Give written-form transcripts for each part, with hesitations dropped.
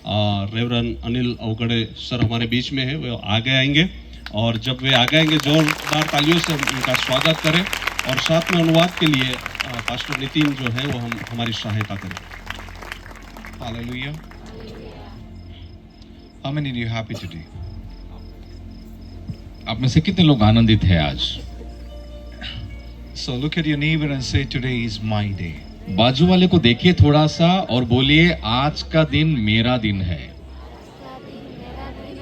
रेवरन Anil अवगड़े sir हमारे बीच में है, वो आगे आएंगे और जब वे आगे आएंगे जोरदार तालियों से उनका स्वागत करें और साथ में अनुवाद के लिए पास्टर नितिन जो है वो हमारी सहायता करें। Hallelujah. How many are you happy today? आप में से कितने लोग आनंदित हैं आज? So look at your neighbor and say, today is my day. बाजू वाले को देखिए थोड़ा सा और बोलिए आज का दिन मेरा दिन है।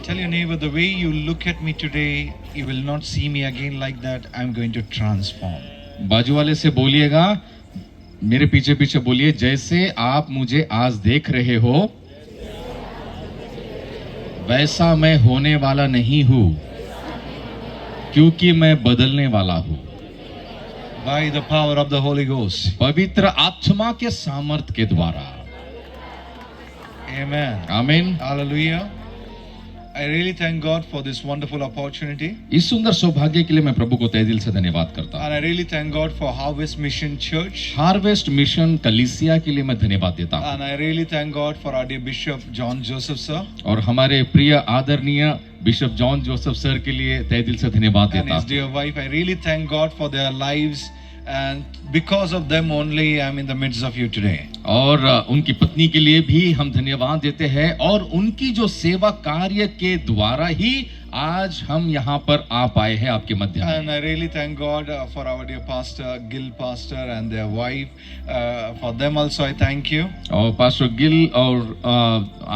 Tell your neighbor, the way you look at me today, you will not see me again like that. I'm going to transform. बाजू वाले से बोलिएगा, मेरे पीछे पीछे बोलिए, जैसे आप मुझे आज देख रहे हो वैसा मैं होने वाला नहीं हूं, क्योंकि मैं बदलने वाला हूं। By the power of the Holy Ghost. पवित्र आत्मा के सामर्थ के द्वारा। Amen. आमीन। Hallelujah. I really thank God for this wonderful opportunity. इस सुंदर सौभाग्य के लिए मैं प्रभु को तहे दिल से धन्यवाद करता हूँ। And I really thank God for Harvest Mission Church. Harvest mission कलीसिया के लिए मैं धन्यवाद देता हूँ। And I really thank God for our dear Bishop John Joseph sir. और हमारे प्रिय आदरणीय बिशप जॉन जोसेफ सर के लिए तहे दिल से धन्यवाद And देता his हूँ। dear wife. I really thank God for their lives. And because of them only, I'm in the midst of you today. और उनकी पत्नी के लिए भी हम धन्यवाद देते हैं और उनकी जो सेवा कार्य के द्वारा ही आज हम यहाँ पर आ पाए हैं आपके मध्य में। And I really thank God for our dear pastor, Gil pastor and their wife. For them also I thank you. और पास्टर गिल और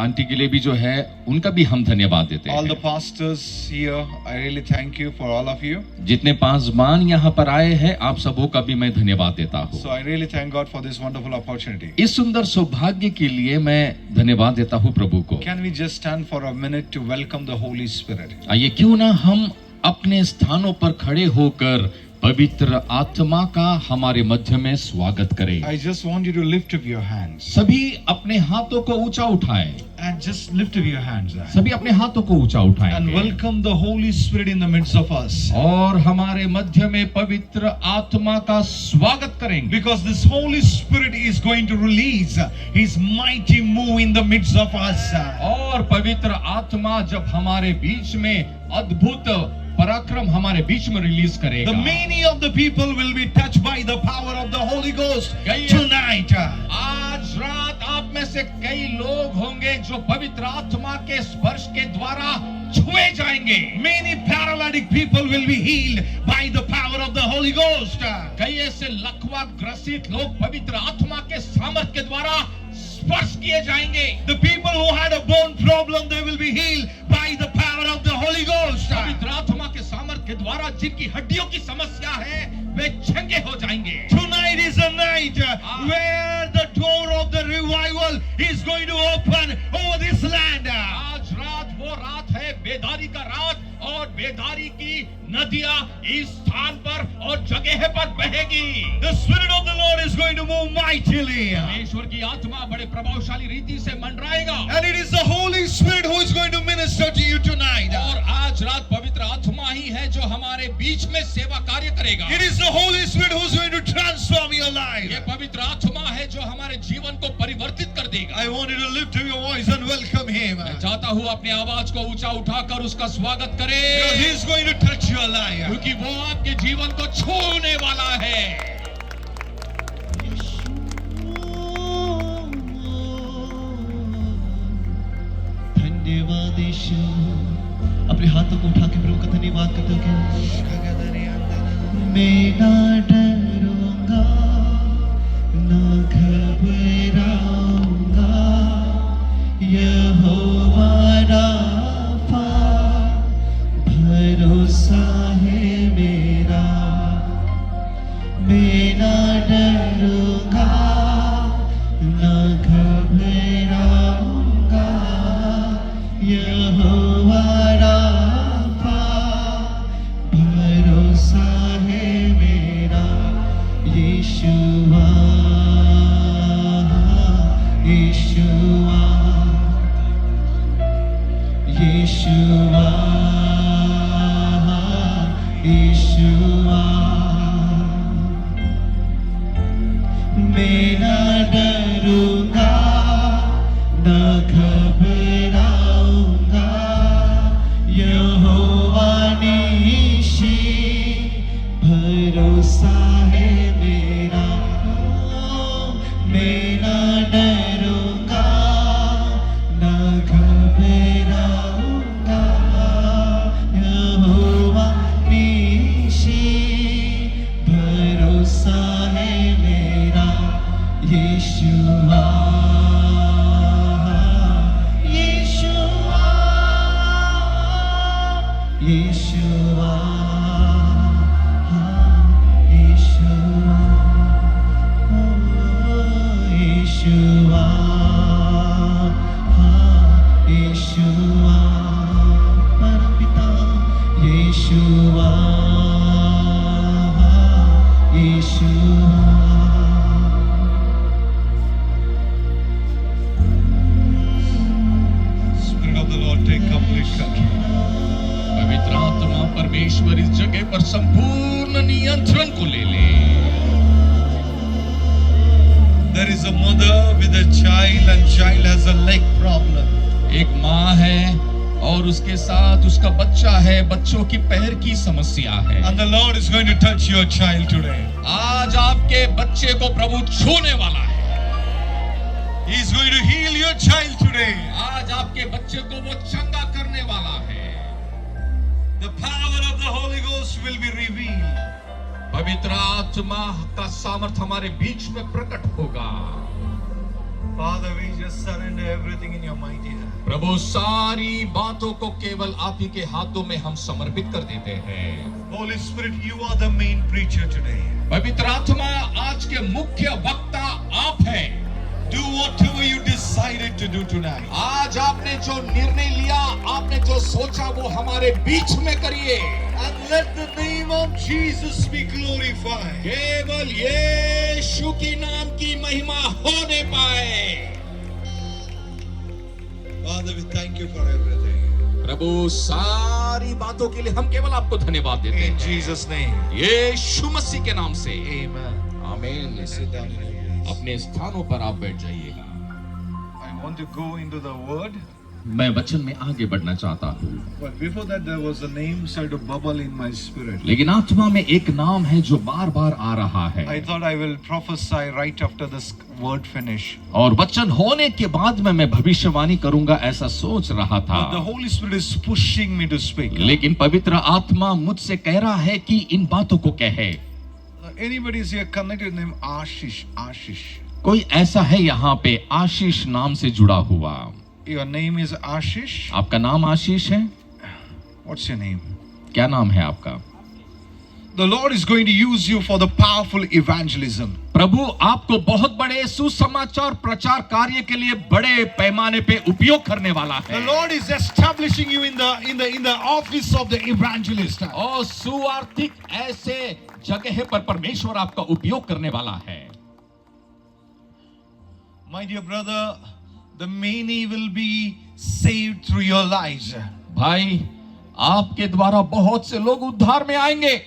आंटी के लिए भी जो है उनका भी हम धन्यवाद देते All the हैं। pastors here, I really thank you for all of you. जितने पासवान यहाँ पर आए हैं आप सबों का भी मैं धन्यवाद देता हूँ। So I really thank God for this wonderful opportunity. इस सुंदर सौभाग्य के लिए मैं धन्यवाद देता हूँ प्रभु को। Can we just stand for a minute to welcome the Holy Spirit? आइए क्यों ना हम अपने स्थानों पर खड़े होकर पवित्र आत्मा का हमारे मध्य में स्वागत करें। I just want you to lift up your hands. सभी अपने हाथों को ऊंचा उठाएं। And just lift up your hands. सभी अपने हाथों को ऊंचा उठाएं। And welcome the Holy Spirit in the midst of us. और हमारे मध्य में पवित्र आत्मा का स्वागत करेंगे। Because this Holy Spirit is going to release His mighty move in the midst of us. और पवित्र आत्मा जब हमारे बीच में अद्भुत पराक्रम हमारे बीच में रिलीज करेगा। The many of the people will be touched by the power of the Holy Ghost tonight. आज रात आप में से कई लोग होंगे जो पवित्र आत्मा के स्पर्श के द्वारा छुए जाएंगे। Many paralytic people will be healed by the power of the Holy Ghost. कई ऐसे लकवा ग्रसित लोग पवित्र आत्मा के सामर्थ के द्वारा स्पर्श किए जाएंगे। The people who had a bone problem, they will be healed by the power of the Holy Ghost. पवित्र आत्मा के सामर्थ के द्वारा जिनकी हड्डियों की समस्या है वे चंगे हो जाएंगे। Tonight is a night where the door of the revival is going to open over this land. आज रात वो रात है बेदारी का रात और बेदारी की नदियां इस स्थान पर और जगह पर बहेगी। The Spirit of the Lord is going to move mightily. परमेश्वर की आत्मा बड़े प्रभावशाली रीति से मंडराएगा। And it is the Holy Spirit who is going to minister to you tonight. और आज रात पवित्र आत्मा ही है जो हमारे बीच में सेवा कार्य करेगा। It is the Holy Spirit who is going to transform your life. ये पवित्र आत्मा है जो हमारे जीवन को परिवर्तित कर देगा। I want you to lift up your voice and welcome Him. मैं चाहता हूँ अपनी आवाज को ऊंचा उठाकर उसका स्वागत करें। Because He is going to touch your life. क्योंकि वो आपके जीवन को छूने वाला है। धन्यवाद यीशु। अपने हाथों को उठा के प्रभु का धन्यवाद करते हुए मैं ना डरूंगा ना घबराऊंगा, यहोवा राफा भरोसा है मेरा। मैं ना डरूंगा ना घबराऊंगा, यहोवा राफा भरोसा है मेरा। यीशुआ यीशुआ यीशुआ यीशुआ, मैं ना डरूंगा ना घबराऊंगा, Yeshua, Yeshua. Spirit of the Lord, take complete control. पवित्र आत्मा परमेश्वर इस जगह पर संपूर्ण नियंत्रण को ले ले। There is a mother with a child and child has a leg problem. एक माँ है और उसके साथ उसका बच्चा है, बच्चों की पैर की समस्या है। And the Lord is going to touch your child today. आज आपके बच्चे को प्रभु छूने वाला है। He is going to heal your child today. आज आपके बच्चे को वो चंगा करने वाला है। The power of the Holy Ghost will be revealed. पवित्र आत्मा का सामर्थ हमारे बीच में प्रकट होगा। Father, we just surrender everything in your mighty hand. प्रभु सारी बातों को केवल आप ही के हाथों में हम समर्पित कर देते हैं। Holy Spirit, you are the main preacher today. पवित्र आत्मा आज के मुख्य वक्ता आप हैं। Do whatever you decided to do tonight. आज आपने जो निर्णय लिया, आपने जो सोचा वो हमारे बीच में करिए। And let the name of Jesus be glorified. केवल यीशु की नाम की महिमा होने पाए। Father, we thank you for everything. प्रभु सारी बातों के लिए हम केवल आपको धन्यवाद देते In हैं। Jesus' name. यीशु मसीह के नाम से Amen. आमीन। Let's sit down in your place. अपने स्थानों पर आप बैठ जाइएगा। I want to go into the word. मैं वचन में आगे बढ़ना चाहता हूँ, But before that, there was a name started to bubble in my spirit. लेकिन आत्मा में एक नाम है जो बार बार आ रहा है। I thought I will prophesy right after this word finish. और वचन होने के बाद में मैं भविष्यवाणी करूंगा, ऐसा सोच रहा था। But the Holy Spirit is pushing me to speak. लेकिन पवित्र आत्मा मुझसे कह रहा है कि इन बातों को कहे। Anybody is here connected name Ashish? Ashish. कोई ऐसा है यहाँ पे आशीष नाम से जुड़ा हुआ? Your name is Ashish? आपका नाम आशीष है? What's your name? क्या नाम है आपका? The Lord is going to use you for the powerful evangelism. प्रभु आपको बहुत बड़े सुसमाचार प्रचार कार्य के लिए बड़े पैमाने पे उपयोग करने वाला The है। Lord is establishing you in the office of the evangelist. और सुवार्थिक ऐसे जगह पर परमेश्वर आपका उपयोग करने वाला है। My dear brother, the many will be saved through your lives. भाई, आपके द्वारा बहुत से लोग उद्धार में आएंगे।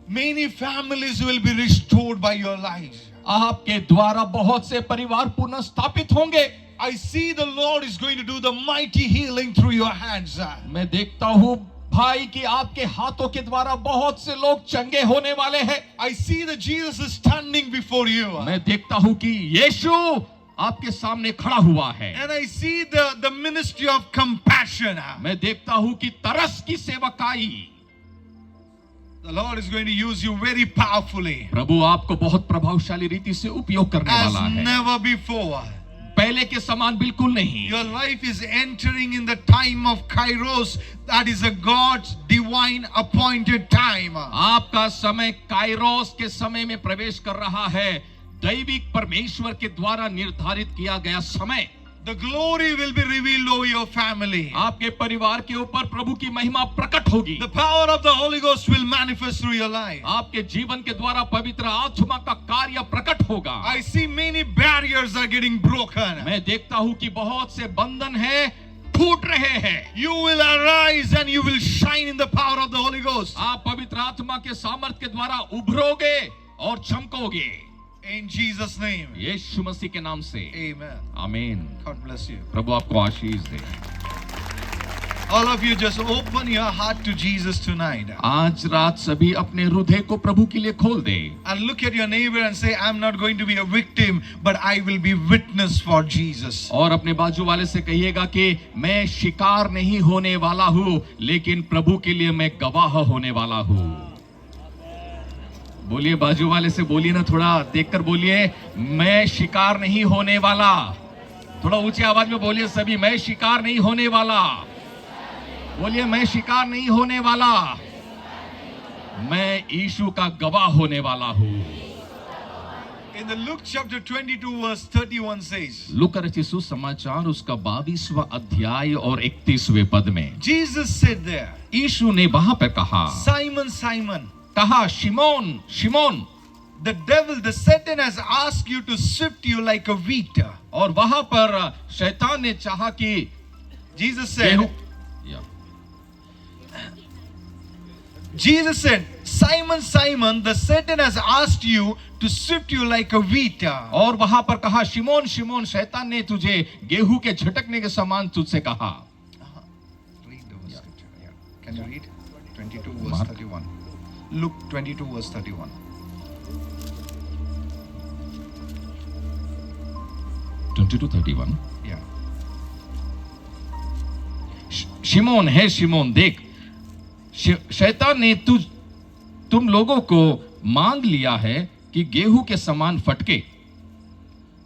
Many families will be restored by your lives. आपके द्वारा बहुत से परिवार पुनः स्थापित होंगे। I see the Lord is going to do the mighty healing through your hands. मैं देखता हूँ भाई कि आपके हाथों के द्वारा बहुत से लोग चंगे होने वाले हैं। I see that Jesus is standing before you. मैं देखता हूँ कि यीशु आपके सामने खड़ा हुआ है। And I see the ministry of compassion. मैं देखता हूँ कि तरस की सेवकाई। The Lord is going to use you very powerfully. प्रभु आपको बहुत प्रभावशाली रीति से उपयोग करने As वाला है, never before. पहले के समान बिल्कुल नहीं। Your life is entering in the time of Kairos, that is a God's divine appointed time. आपका समय काइरोस के समय में प्रवेश कर रहा है, दैविक परमेश्वर के द्वारा निर्धारित किया गया समय। The glory will be revealed over your family. आपके परिवार के ऊपर प्रभु की महिमा प्रकट होगी। The power of the Holy Ghost will manifest through your life. आपके जीवन के द्वारा पवित्र आत्मा का कार्य प्रकट होगा। I see many barriers are getting broken. मैं देखता हूँ कि बहुत से बंधन हैं, टूट रहे हैं। You will arise and you will shine in the power of the Holy Ghost. आप पवित्र आत्मा के सामर्थ के द्वारा उभरोगे और चमकोगे। In Jesus' name. यीशु मसीह के नाम से Amen. आमीन। God bless you. प्रभु आपको आशीष दे। All of you just open your heart to Jesus tonight. आज रात सभी अपने हृदय को प्रभु के लिए खोल दे। And look at your neighbor and say, I'm not going to be a victim, but I will be witness for Jesus. और अपने बाजू वाले से कहिएगा कि मैं शिकार नहीं होने वाला हूँ, लेकिन प्रभु के लिए मैं गवाह होने वाला हूँ। बोलिए, बाजू वाले से बोलिए ना, थोड़ा देखकर बोलिए, मैं शिकार नहीं होने वाला। थोड़ा ऊंची आवाज में बोलिए सभी, मैं शिकार नहीं होने वाला। बोलिए, मैं शिकार नहीं होने वाला, मैं यीशु का गवाह होने वाला हूँ। In the Luke chapter 22 verse 31 says, लूका रचित सुसमाचार उसका 22वां अध्याय और 31वें पद में Jesus said there, यीशु ने वहां पर कहा, Simon, Simon, कहा शिमोन शिमोन, the devil, the Satan has asked you to sift you like a wheat. और वहां पर शैतान ने चाहा कि Jesus said, गेहूं Jesus said, Simon, Simon, the Satan has asked you to sift you like a wheat. और वहां पर कहा शिमोन शिमोन, शैतान ने तुझे गेहूं के झटकने के समान तुझसे कहा। Read the scripture. Yeah. Can you read? 22 verse Mark. 31. Luke 22 verse 31. 22:31 Yeah. शिमोन है शिमोन, देख शैतान ने तुम लोगों को मांग लिया है कि गेहूं के समान फटके।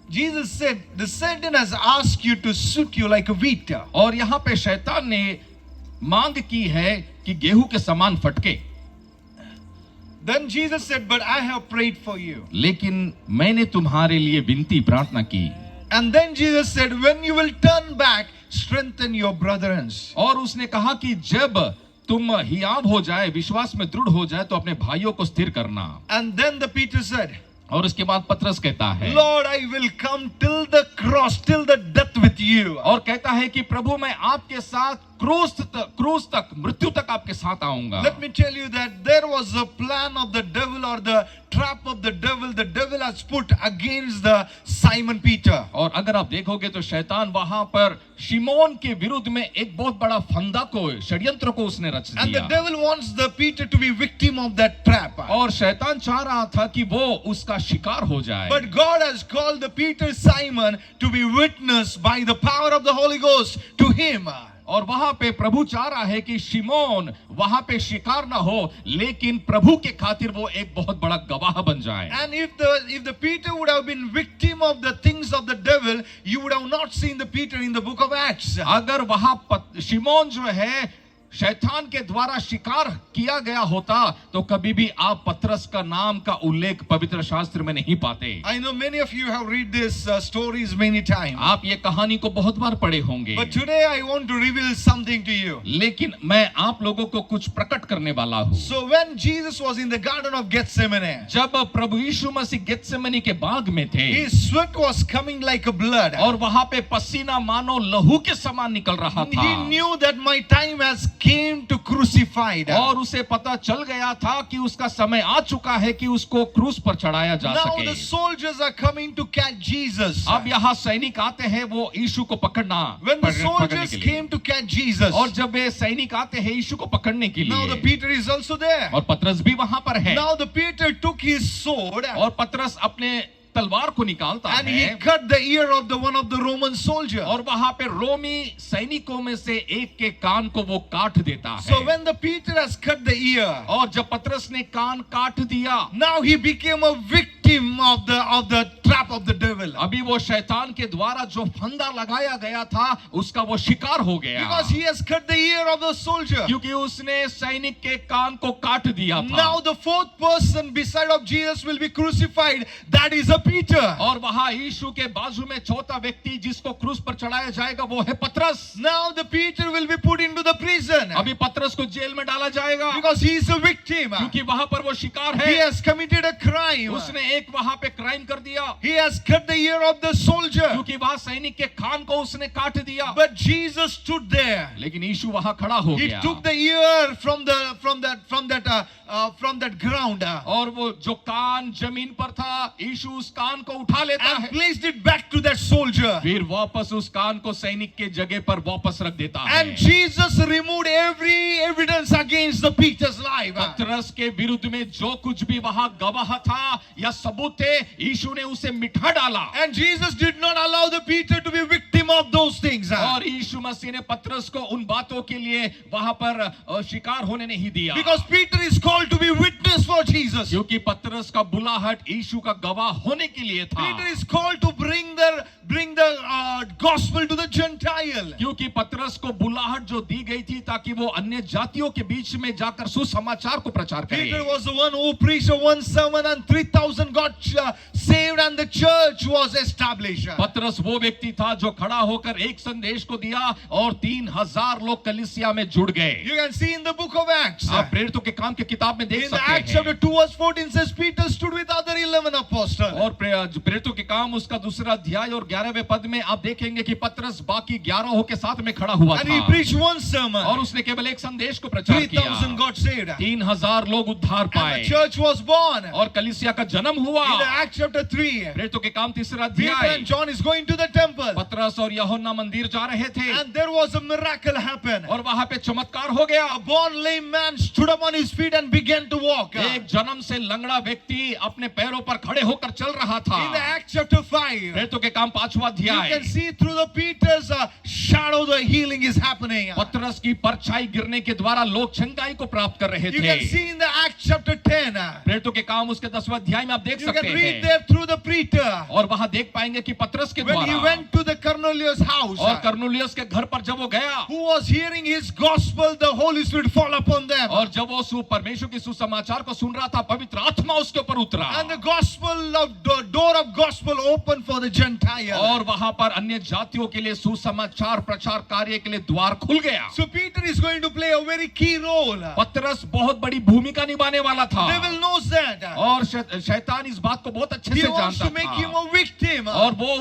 Jesus said, the Satan has asked you to sift you like a wheat. और यहां पे शैतान ने मांग की है कि गेहूं के समान फटके। Then Jesus said, but I have prayed for you. लेकिन मैंने तुम्हारे लिए विनती प्रार्थना की। And then Jesus said, when you will turn back, strengthen your brethren. और उसने कहा कि जब तुम हियाव हो जाए, विश्वास में दृढ़ हो जाए, तो अपने भाइयों को स्थिर करना। And then the Peter said, और उसके बाद पतरस कहता है, Lord, I will come till the cross, till the death with you. और कहता है कि प्रभु मैं आपके साथ क्रूस तक मृत्यु तक आपके साथ आऊंगा। Let me tell you that there was a plan of the devil or the trap of the devil has put against the Simon Peter. और अगर आप देखोगे तो शैतान वहां पर शिमोन के विरुद्ध में एक बहुत बड़ा फंदा को, षड्यंत्र को उसने रच And the दिया। devil wants the Peter to be victim of that trap. और शैतान चाह रहा था कि वो उसका शिकार हो जाए। But God has called the Peter Simon to be witness by the power of the Holy Ghost to him. और वहां पे प्रभु चाह रहा है कि शिमोन वहां पे शिकार ना हो, लेकिन प्रभु के खातिर वो एक बहुत बड़ा गवाह बन जाए। And if the Peter would have been victim of the things of the devil, you would have not seen the Peter in the book of Acts. अगर वहां शिमोन जो है शैतान के द्वारा शिकार किया गया होता तो कभी भी आप पतरस का नाम का उल्लेख पवित्र शास्त्र में नहीं पाते। I know many of you have read these stories many times. आप ये कहानी को बहुत बार पढ़े होंगे, But today I want to reveal something to you. लेकिन मैं आप लोगों को कुछ प्रकट करने वाला हूँ। So when Jesus was in the garden of Gethsemane, जब प्रभु यीशु मसीह गेत्सेमनी के बाग में थे, his sweat was coming like a blood. और वहां पे पसीना मानो लहू के समान निकल रहा था। He knew that my time has came to crucify. और उसे पता चल गया था कि उसका समय आ चुका है कि उसको क्रूस पर चढ़ाया जा Now सके। the soldiers are coming to catch Jesus. अब यहाँ सैनिक आते हैं वो यीशु को पकड़ना, When the पकड़ने soldiers के लिए। came to catch Jesus, और जब वे सैनिक आते हैं यीशु को पकड़ने के now the लिए, Peter is also there. और पतरस भी वहां पर है, Now the Peter took his sword और पतरस अपने तलवार को निकालता and he है, cut the ear of one of the Roman soldier. और वहां पे रोमी सैनिकों में से एक के कान को वो काट देता है। So when the Peter has cut the ear, और जब पतरस ने कान काट दिया, now he became a victim of the trap of the devil. अभी वो शैतान के द्वारा जो फंदा लगाया गया था उसका वो शिकार हो गया, Because he has cut the ear of the soldier. क्योंकि उसने सैनिक के कान को काट दिया था। Now the fourth person beside of Jesus will be crucified. That is a Peter. और वहां यीशु के बाजू में चौथा व्यक्ति जिसको क्रूस पर चढ़ाया जाएगा वो है पतरस। Now the Peter will be put into the prison. अभी पतरस को जेल में डाला जाएगा, Because he is a victim. क्योंकि वहां पर वो शिकार He है। has committed a crime. उसने एक वहां पे क्राइम कर दिया, He has cut the ear of the soldier. क्योंकि वहां सैनिक के कान को उसने काट दिया। But Jesus stood there. लेकिन यीशु वहां खड़ा हो He गया, took the ear from that ground और वो जो कान जमीन पर था यीशु उस कान को उठा लेता and है, placed it back to that soldier. फिर वापस उस कान को सैनिक के जगह पर वापस रख देता है। And Jesus removed every evidence against the Peter's life. पतरस के विरुद्ध में जो कुछ भी वहां गवाह था या सबूत थे, यीशु ने उसे मिटा डाला। And Jesus did not allow the Peter to be victim of those things. things. और यीशु मसीह ने पतरस को उन बातों के लिए वहां पर शिकार होने नहीं दिया, Because Peter is called to be witness for Jesus. क्योंकि पतरस का बुलाहट यीशु का गवाह होने के लिए था। Peter is called to bring the gospel to the Gentile. क्योंकि पतरस को बुलाहट जो दी गई थी ताकि वो अन्य जातियों के बीच में जाकर सुसमाचार को प्रचार Peter करे। was the one who preached one sermon and 3,000 got saved and the church was established. पतरस वो व्यक्ति था जो खड़ा होकर एक संदेश को दिया और 3,000 लोग कलीसिया में जुड़ गए। You can see in the book of Acts. आप प्रेरितों के काम की किताब में देख In the सकते Acts chapter हैं। 2 verse 14 says Peter stood with other 11 apostles. और प्रेरितों के काम उसका दूसरा अध्याय और 11वें पद में आप देखेंगे कि पतरस बाकी 11 के साथ में खड़ा हुआ And he था preached one sermon. और उसने केवल एक संदेश को प्रचार 3,000 किया। got saved. 3,000 लोग उद्धार And पाए the church was born. और कलीसिया का जन्म हुआ। In the Acts chapter 3, प्रेरितों के काम तीसरा Peter अध्याय, and John is going to the temple. पतरस और यूहन्ना मंदिर जा रहे थे And there was a miracle happen. और वहां पे चमत्कार हो गया। A born lame man stood up on his feet and began to walk. एक जन्म से लंगड़ा व्यक्ति अपने पैरों पर खड़े होकर चल रहा था। In the Acts chapter 5, प्रेरितों के काम 5वां you अध्याय, can see through the Peter's shadow the healing is happening. पतरस की परछाई गिरने के द्वारा लोग चंगाई को प्राप्त कर रहे You can थे। see in the Acts chapter 10, प्रेरितों के काम उसके 10वां अध्याय में आप देख you सकते can read हैं there through the Peter. और वहां देख पाएंगे कि पतरस के When he द्वारा went to the Cornelius house, और कर्नुलियस के घर पर जब वो गया who was hearing his gospel, the Holy Spirit fall upon them. और जब वो परमेश्वर की सुसमाचार को सुन रहा था, पवित्र आत्मा उसके ऊपर उतरा And the gospel of the door of gospel opened for the Gentile. और वहां पर अन्य जातियों के लिए सुसमाचार प्रचार कार्य के लिए द्वार खुल गया। So Peter is going to play a very key role. पतरस बहुत बड़ी भूमिका निभाने वाला था Devil knows that. और शैतान इस बात को बहुत अच्छे He से wants जानता to make him था a victim. और वो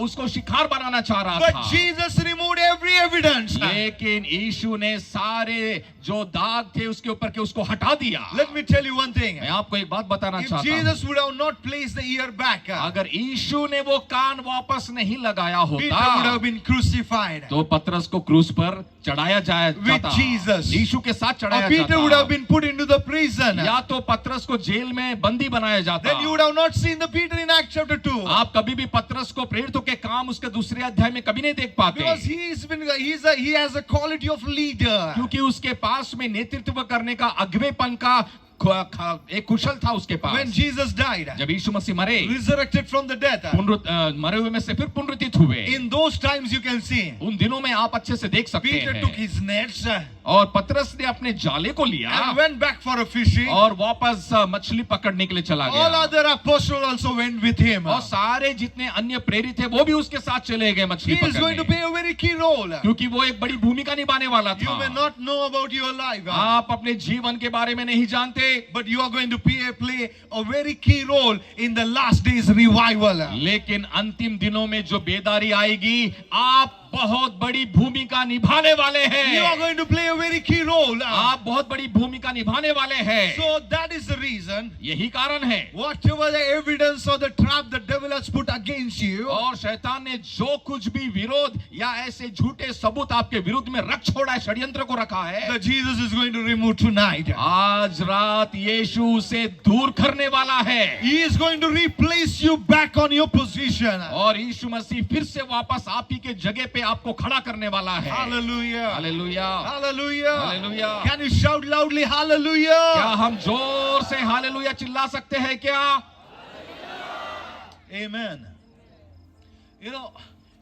उसको शिकार बनाना चाह रहा But था। Jesus removed every evidence. लेकिन यीशु ने सारे जो दाग थे उसके ऊपर के उसको हटा दिया। Let me tell you one thing. मैं आपको एक बात बताना If चाहता हूँ, Jesus would have not placed the ear back, अगर यीशु ने वो कान वापस नहीं लगाया Peter would होता have been crucified. तो पतरस को क्रूस पर चढ़ाया With जाता, Jesus. यीशु के साथ Or चढ़ाया Peter would have जाता, been put into the prison. या तो पतरस को जेल में बंदी बनाया जाता। Then you would have not seen the Peter in Acts chapter 2. आप कभी भी पतरस को प्रेरितों के काम उसके दूसरे अध्याय में कभी नहीं देख पाते, Because he has a quality of leader. क्योंकि उसके पास में नेतृत्व करने का अगवेपन का एक कुशल था उसके When पास। Jesus died, जब यीशु मसीह मरे, resurrected from the death, मरे हुए में से फिर पुनरुत्थित हुए, in those times you can see, उन दिनों में आप अच्छे से देख सकते Peter took हैं। his nets और पतरस ने अपने जाले को लिया and went back for a fishing. और वापस मछली पकड़ने के लिए चला All गया। other apostles also went with him. और सारे जितने अन्य प्रेरित थे वो भी उसके साथ चले गए मछली He is going to पकड़ने, play a very key role. क्योंकि वो एक बड़ी भूमिका निभाने वाला You may था। not know about your life, आप अपने जीवन के बारे में नहीं जानते, but you are going to play a very key role in the last days revival. लेकिन अंतिम दिनों में जो बेदारी आएगी, आप बहुत बड़ी भूमिका निभाने वाले You are हैं। going to play a very key role. आप बहुत बड़ी भूमिका निभाने वाले हैं। So that is the reason. यही कारण है, Whatever the evidence or the trap the devil has put against you, और शैतान ने जो कुछ भी विरोध या ऐसे झूठे सबूत आपके विरुद्ध में रख छोड़ा है, षड्यंत्र को रखा है, that Jesus is going to remove tonight. आज रात यीशु उसे दूर करने वाला है He is going to replace you back on your position. और यीशु मसीह फिर से वापस आप ही के जगह पे आपको खड़ा करने वाला है। Hallelujah. Hallelujah, Hallelujah. Hallelujah. Can you shout loudly hallelujah? क्या हम जोर से हालेलुया चिल्ला सकते हैं क्या? Amen. You know,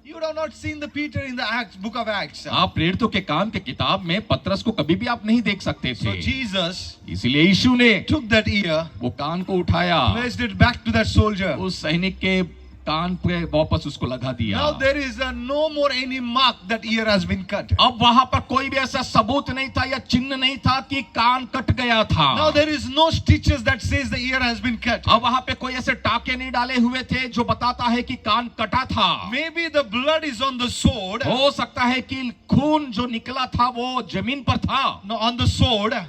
you would have not seen the Peter in the Acts, book of Acts. आप प्रेरितों के काम के किताब में पतरस को कभी भी आप नहीं देख सकते So थे। Jesus इसीलिए यीशु ने took that ear, वो कान को उठाया, placed it back to that soldier. उस सैनिक के कान पे वापस उसको लगा दिया। Now there is no more any mark that ear has been cut. अब वहां पर कोई भी ऐसा सबूत नहीं था या चिन्ह नहीं था कि कान कट गया था। Now there is no stitches that says the ear has been cut. अब वहां पे कोई ऐसे टाके नहीं डाले हुए थे जो बताता है कि कान कटा था। Maybe the blood is on the sword, हो सकता है कि खून जो निकला था वो जमीन पर था no, on the sword,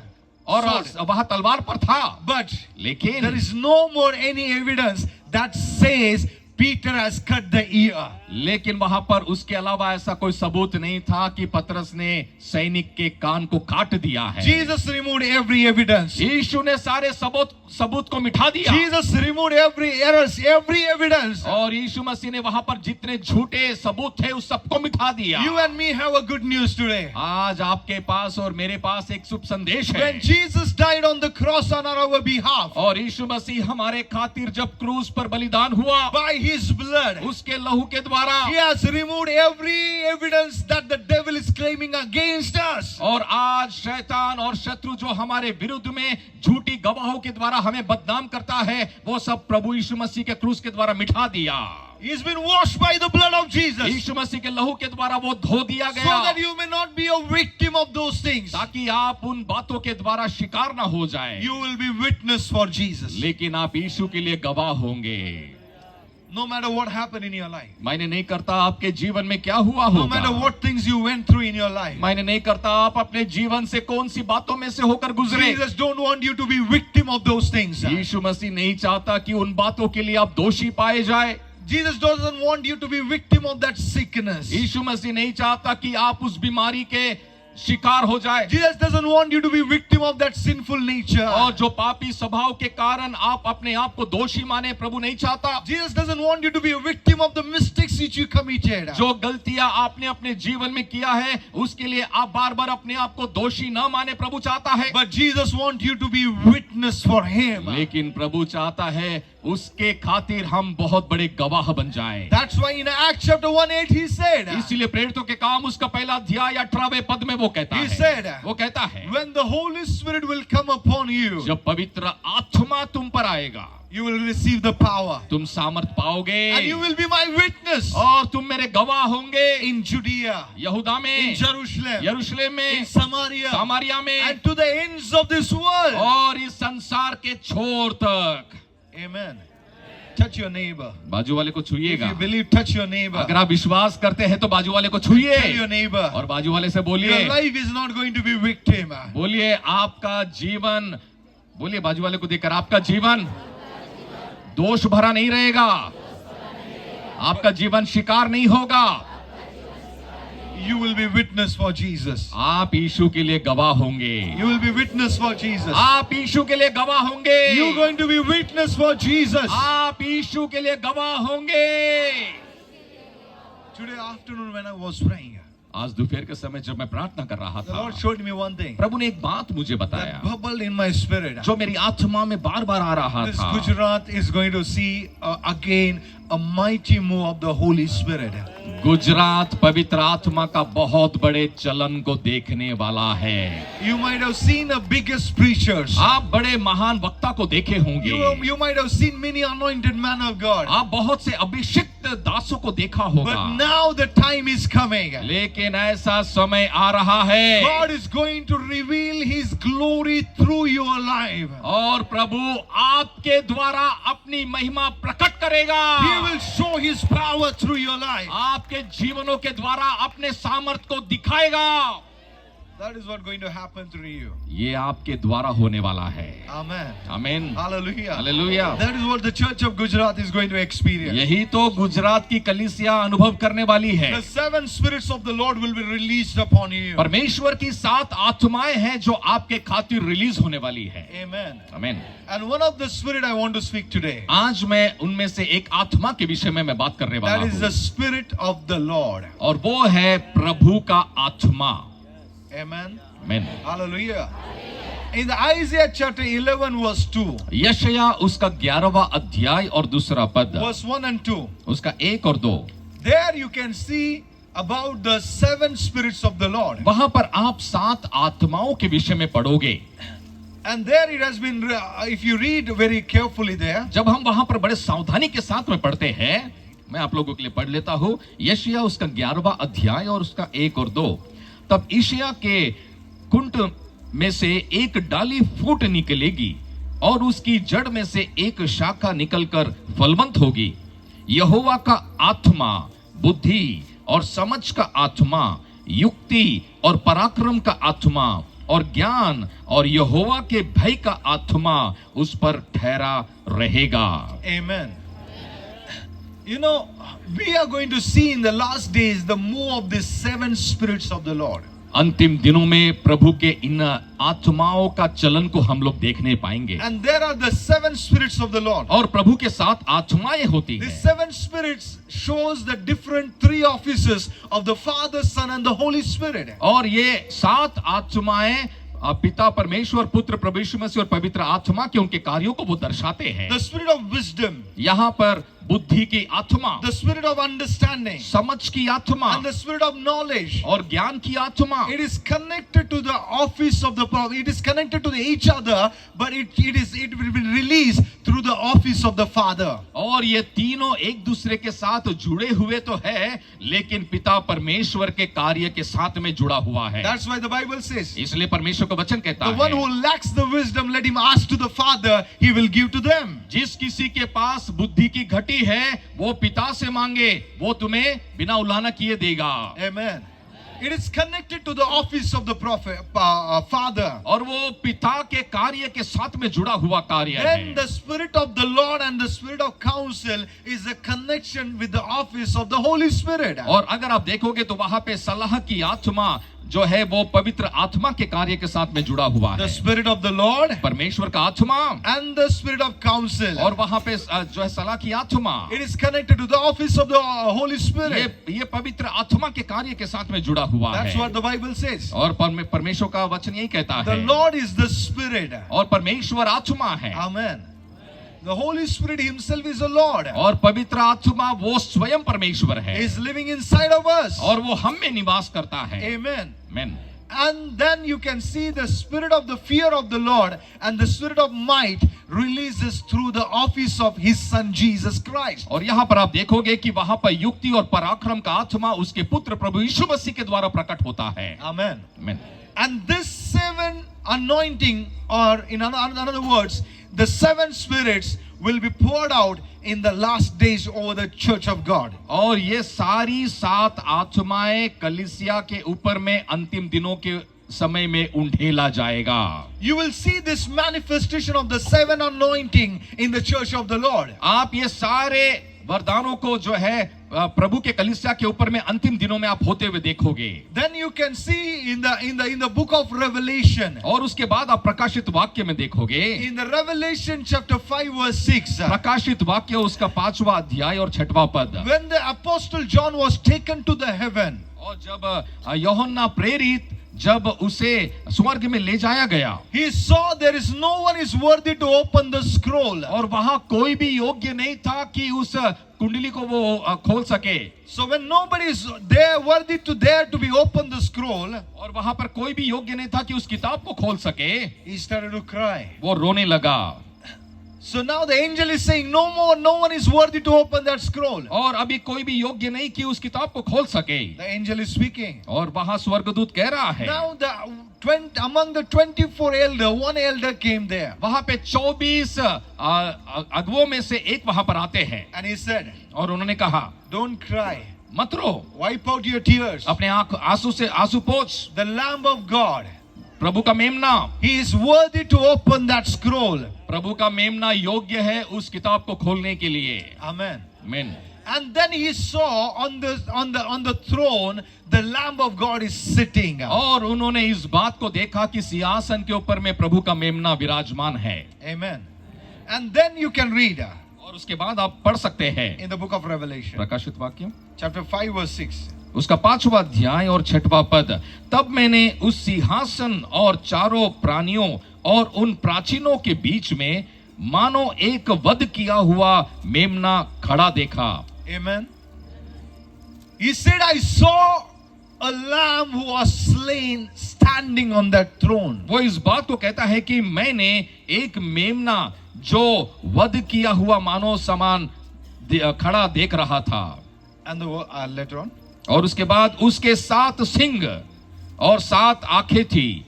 और sword. वहां तलवार पर था, But लेकिन there is no more any evidence that says Peter has cut the ear. लेकिन वहां पर उसके अलावा ऐसा कोई सबूत नहीं था कि पतरस ने सैनिक के कान को काट दिया है। Jesus removed every evidence. यीशु ने सारे सबूत को मिटा दिया। Jesus removed every errors, every evidence. और यीशु मसीह ने वहां पर जितने झूठे सबूत थे उस सबको मिटा दिया। You and me have a good news today. आज आपके पास और मेरे पास एक शुभ संदेश है। When Jesus died on the cross on our behalf, और यीशु मसीह हमारे खातिर जब क्रूस पर बलिदान हुआ, by his blood, उसके लहू के द्वारा, he has removed every evidence that the devil is claiming against us. और आज शैतान और शत्रु जो हमारे विरुद्ध में झूठी गवाहों के द्वारा हमें बदनाम करता है, वो सब प्रभु यीशु मसीह के क्रूस के द्वारा मिटा दिया। He's been washed by the blood of Jesus, यीशु मसीह के लहू के द्वारा वो धो दिया so गया, that you may not be a victim of those things. ताकि आप उन बातों के द्वारा शिकार ना हो जाए, You will be witness for Jesus. लेकिन आप यीशु के लिए गवाह होंगे। No matter what happened in your life, मैंने नहीं करता आपके जीवन में क्या हुआ no matter होगा, what things you went through in your life, मैंने नहीं करता आप अपने जीवन से कौन सी बातों में से होकर गुजरे, Jesus don't want you to be victim of those things. यीशु मसीह नहीं चाहता कि उन बातों के लिए आप दोषी पाए जाए। Jesus doesn't want you to be victim of that sickness. यीशु मसीह नहीं चाहता कि आप उस बीमारी के शिकार हो जाए, Jesus doesn't want you to be victim of that sinful nature. और जो पापी स्वभाव के कारण आप अपने आप को दोषी माने, प्रभु नहीं चाहता। Jesus doesn't want you to be a victim of the mistakes which you committed. जो गलतियां आपने अपने जीवन में किया है उसके लिए आप बार बार अपने आप को दोषी न माने, प्रभु चाहता है। But Jesus wants you to be witness for him. लेकिन प्रभु चाहता है उसके खातिर हम बहुत बड़े गवाह बन जाएं। That's why in Acts chapter 1:8 he said, इसीलिए प्रेरितों के काम उसका पहला अध्याय 18वें पद में वो कहता He है, said, वो कहता है, when the Holy Spirit will come upon you, जब पवित्र आत्मा तुम पर आएगा, you will receive the power. तुम सामर्थ पाओगे, And you will be my witness और तुम मेरे गवाह होंगे in Judea, यहूदा in में, Jerusalem, यरूशलेम में, in Samaria, सामरिया में, and to the ends of this world. और इस संसार के छोर तक। Amen. Touch your neighbor. बाजू वाले को If छूइएगा। you believe, touch your neighbor. अगर आप विश्वास करते हैं तो बाजू वाले को Tell your छूइए neighbor, और बाजू वाले से your बोलिए, life is not going to be victim. बोलिए आपका जीवन, बोलिए बाजू वाले को देखकर, आपका जीवन दोष भरा नहीं रहेगा, आपका जीवन शिकार नहीं होगा, You will be witness for Jesus. आप यीशु के लिए गवाह होंगे, You will be witness for Jesus. आप यीशु के लिए गवाह होंगे, You're going to be witness for Jesus. आप यीशु के लिए गवाह होंगे। Today afternoon when I was praying, आज दोपहर के समय जब मैं प्रार्थना कर रहा the था, Lord showed me one thing प्रभु ने एक बात मुझे बताया that bubbled in my spirit. जो मेरी आत्मा में बार बार आ रहा This था। Gujarat is going to see again a mighty move of the Holy Spirit. Gujarat पवित्र आत्मा का बहुत बड़े चलन को देखने वाला है। You might have seen the biggest preachers. आप बड़े महान वक्ता को देखे होंगे, You might have seen many anointed men of God. आप बहुत से अभिषिक्त दासों को देखा But होगा, now the time is coming. लेकिन ऐसा समय आ रहा है God is going to reveal His glory through your life. और प्रभु आपके द्वारा अपनी महिमा प्रकट करेगा। He will show His power through your life. आपके जीवनों के द्वारा अपने सामर्थ को दिखाएगा। That is what going to happen through you. ये आपके द्वारा होने वाला है। Amen. आमीन, Hallelujah. Hallelujah. That is what the Church of Gujarat is going to experience. यही तो गुजरात की कलीसिया अनुभव करने वाली है। The seven spirits of the Lord will be released upon you. परमेश्वर की 7 आत्माएं हैं जो आपके खातिर रिलीज होने वाली है। Amen. आमीन। And one of the spirit I want to speak today. आज मैं उनमें से एक आत्मा के विषय में मैं बात करने वाला That is हूँ, the spirit of the Lord. और वो है प्रभु का आत्मा। Amen. आमीन। Hallelujah. In the Isaiah chapter 11 verse 2, यशायाह उसका 11वां अध्याय और दूसरा पद, verse 1 and 2, उसका 1 और 2, there you can see about the seven spirits of the Lord. वहां पर आप 7 आत्माओं के विषय में पढ़ोगे। And there it has been, if you read very carefully there, जब हम वहां पर बड़े सावधानी के साथ में पढ़ते हैं, मैं आप लोगों के लिए पढ़ लेता हूं, यशायाह उसका 11वां अध्याय और उसका 1 और 2, तब यशायाह के कुंट में से एक डाली फूट निकलेगी और उसकी जड़ में से एक शाखा निकलकर फलवंत होगी। यहोवा का आत्मा बुद्धि और समझ का आत्मा, युक्ति और पराक्रम का आत्मा और ज्ञान और यहोवा के भय का आत्मा उस पर ठहरा रहेगा। Amen. You know, we are going to see in the last days the move of the seven spirits of the Lord. अंतिम दिनों में प्रभु के इन आत्माओं का चलन को हम लोग देखने पाएंगे। And there are the seven spirits of the Lord. और प्रभु के साथ आत्माएं होती The हैं। seven spirits shows the different three offices of the Father, Son and the Holy Spirit. और ये 7 आत्माएं पिता परमेश्वर, पुत्र प्रभु यीशु मसीह और पवित्र आत्मा के उनके कार्यों को वो दर्शाते हैं। The spirit of wisdom, यहाँ पर बुद्धि की आत्मा, the spirit of understanding, समझ की आत्मा and the spirit of knowledge. और ज्ञान की आत्मा। It is connected to the office of the prophet. It is connected to each other, but it will be released through the office of the Father. और ये तीनों एक दूसरे के साथ जुड़े हुए तो है, लेकिन पिता परमेश्वर के कार्य के साथ में जुड़ा हुआ है। That's why the Bible says, इसलिए परमेश्वर का वचन कहता the one है, who lacks the wisdom, let him ask to the Father, he will give to them. जिस किसी के पास बुद्धि की घटी है वो पिता से मांगे, वो तुम्हें बिना उलाहना किए देगा। Amen. It is connected to the office of the prophet, Father. और वो पिता के कार्य के साथ में जुड़ा हुआ कार्य Then है। the Spirit of the Lord and the Spirit of counsel is a connection with the office of the Holy Spirit. और अगर आप देखोगे तो वहां पे सलाह की आत्मा जो है वो पवित्र आत्मा के कार्य के साथ में जुड़ा हुआ है। The Spirit of the Lord परमेश्वर का आत्मा and the Spirit of counsel. और वहां पे जो है सलाह की आत्मा, It is connected to the office of the Holy Spirit. ये पवित्र आत्मा के कार्य के साथ में जुड़ा हुआ That's है। what the Bible says. और परमेश्वर का वचन यही कहता The है, Lord is the Spirit. और परमेश्वर आत्मा है, Amen. The Holy Spirit Himself is the Lord. और पवित्र आत्मा वो स्वयं परमेश्वर He है, is living inside of us. और वो हम में निवास करता है। Amen. आमीन। And then you can see the spirit of the fear of the Lord and the spirit of might releases through the office of His Son Jesus Christ. और यहाँ पर आप देखोगे कि वहां पर युक्ति और पराक्रम का आत्मा उसके पुत्र प्रभु यीशु मसीह के द्वारा प्रकट होता है। Amen. आमीन। And this seven anointing, or in other words, the seven spirits will be poured out in the last days over the church of God. और ये सारी 7 आत्माएं कलीसिया के ऊपर में अंतिम दिनों के समय में उंडेला जाएगा। You will see this manifestation of the seven anointing in the church of the Lord. आप ये सारे वरदानों को जो है प्रभु के कलीसिया के ऊपर में अंतिम दिनों में आप होते हुए देखोगे। Then you can see in the book of Revelation. और उसके बाद आप प्रकाशित वाक्य में देखोगे। In the Revelation chapter 5 verse 6. प्रकाशित वाक्य उसका 5वां अध्याय और 6वां पद। When the apostle John was taken to the heaven. और जब यूहन्ना प्रेरित जब उसे स्वर्ग में ले जाया गया, he saw there is no one is worthy to open the scroll. और वहां कोई भी योग्य नहीं था कि उस कुंडली को वो खोल सके। So when nobody is there worthy to dare to be open the scroll, और वहां पर कोई भी योग्य नहीं था कि उस किताब को खोल सके, he started to cry. वो रोने लगा। So now the angel is saying no one is worthy to open that scroll. और अभी कोई भी योग्य नहीं कि उस किताब को खोल सके। The angel is speaking. और वहां स्वर्गदूत कह रहा है। Now among the 24 elder, one elder came there. वहां पे 24 अगुवों में से एक वहां पर आते हैं, And he said, और उन्होंने कहा, don't cry. मत रो, Wipe out your tears. अपने आंसू से आंसू पोंछ। The Lamb of God, प्रभु का मेमना, He is worthy to open that scroll. प्रभु का मेमना योग्य है उस किताब को खोलने के लिए। Amen. आमीन। And then he saw on the throne the Lamb of God is sitting. और उन्होंने इस बात को देखा कि सिंहासन के ऊपर में प्रभु का मेमना विराजमान है। Amen. And then you can read और उसके बाद आप पढ़ सकते हैं in the book of Revelation, प्रकाशित वाक्य chapter 5 verse 6. उसका 5वां अध्याय और 6वां पद। तब मैंने उस सिंहासन और चारों प्राणियों और उन प्राचीनों के बीच में मानो एक वध किया हुआ मेमना खड़ा देखा। Amen. He said, I saw a lamb who was slain standing on that throne. वो इस बात को कहता है कि मैंने एक मेमना जो वध किया हुआ मानव समान खड़ा देख रहा था। And later on, और उसके बाद उसके 7 सिंग और 7 आंखें थी।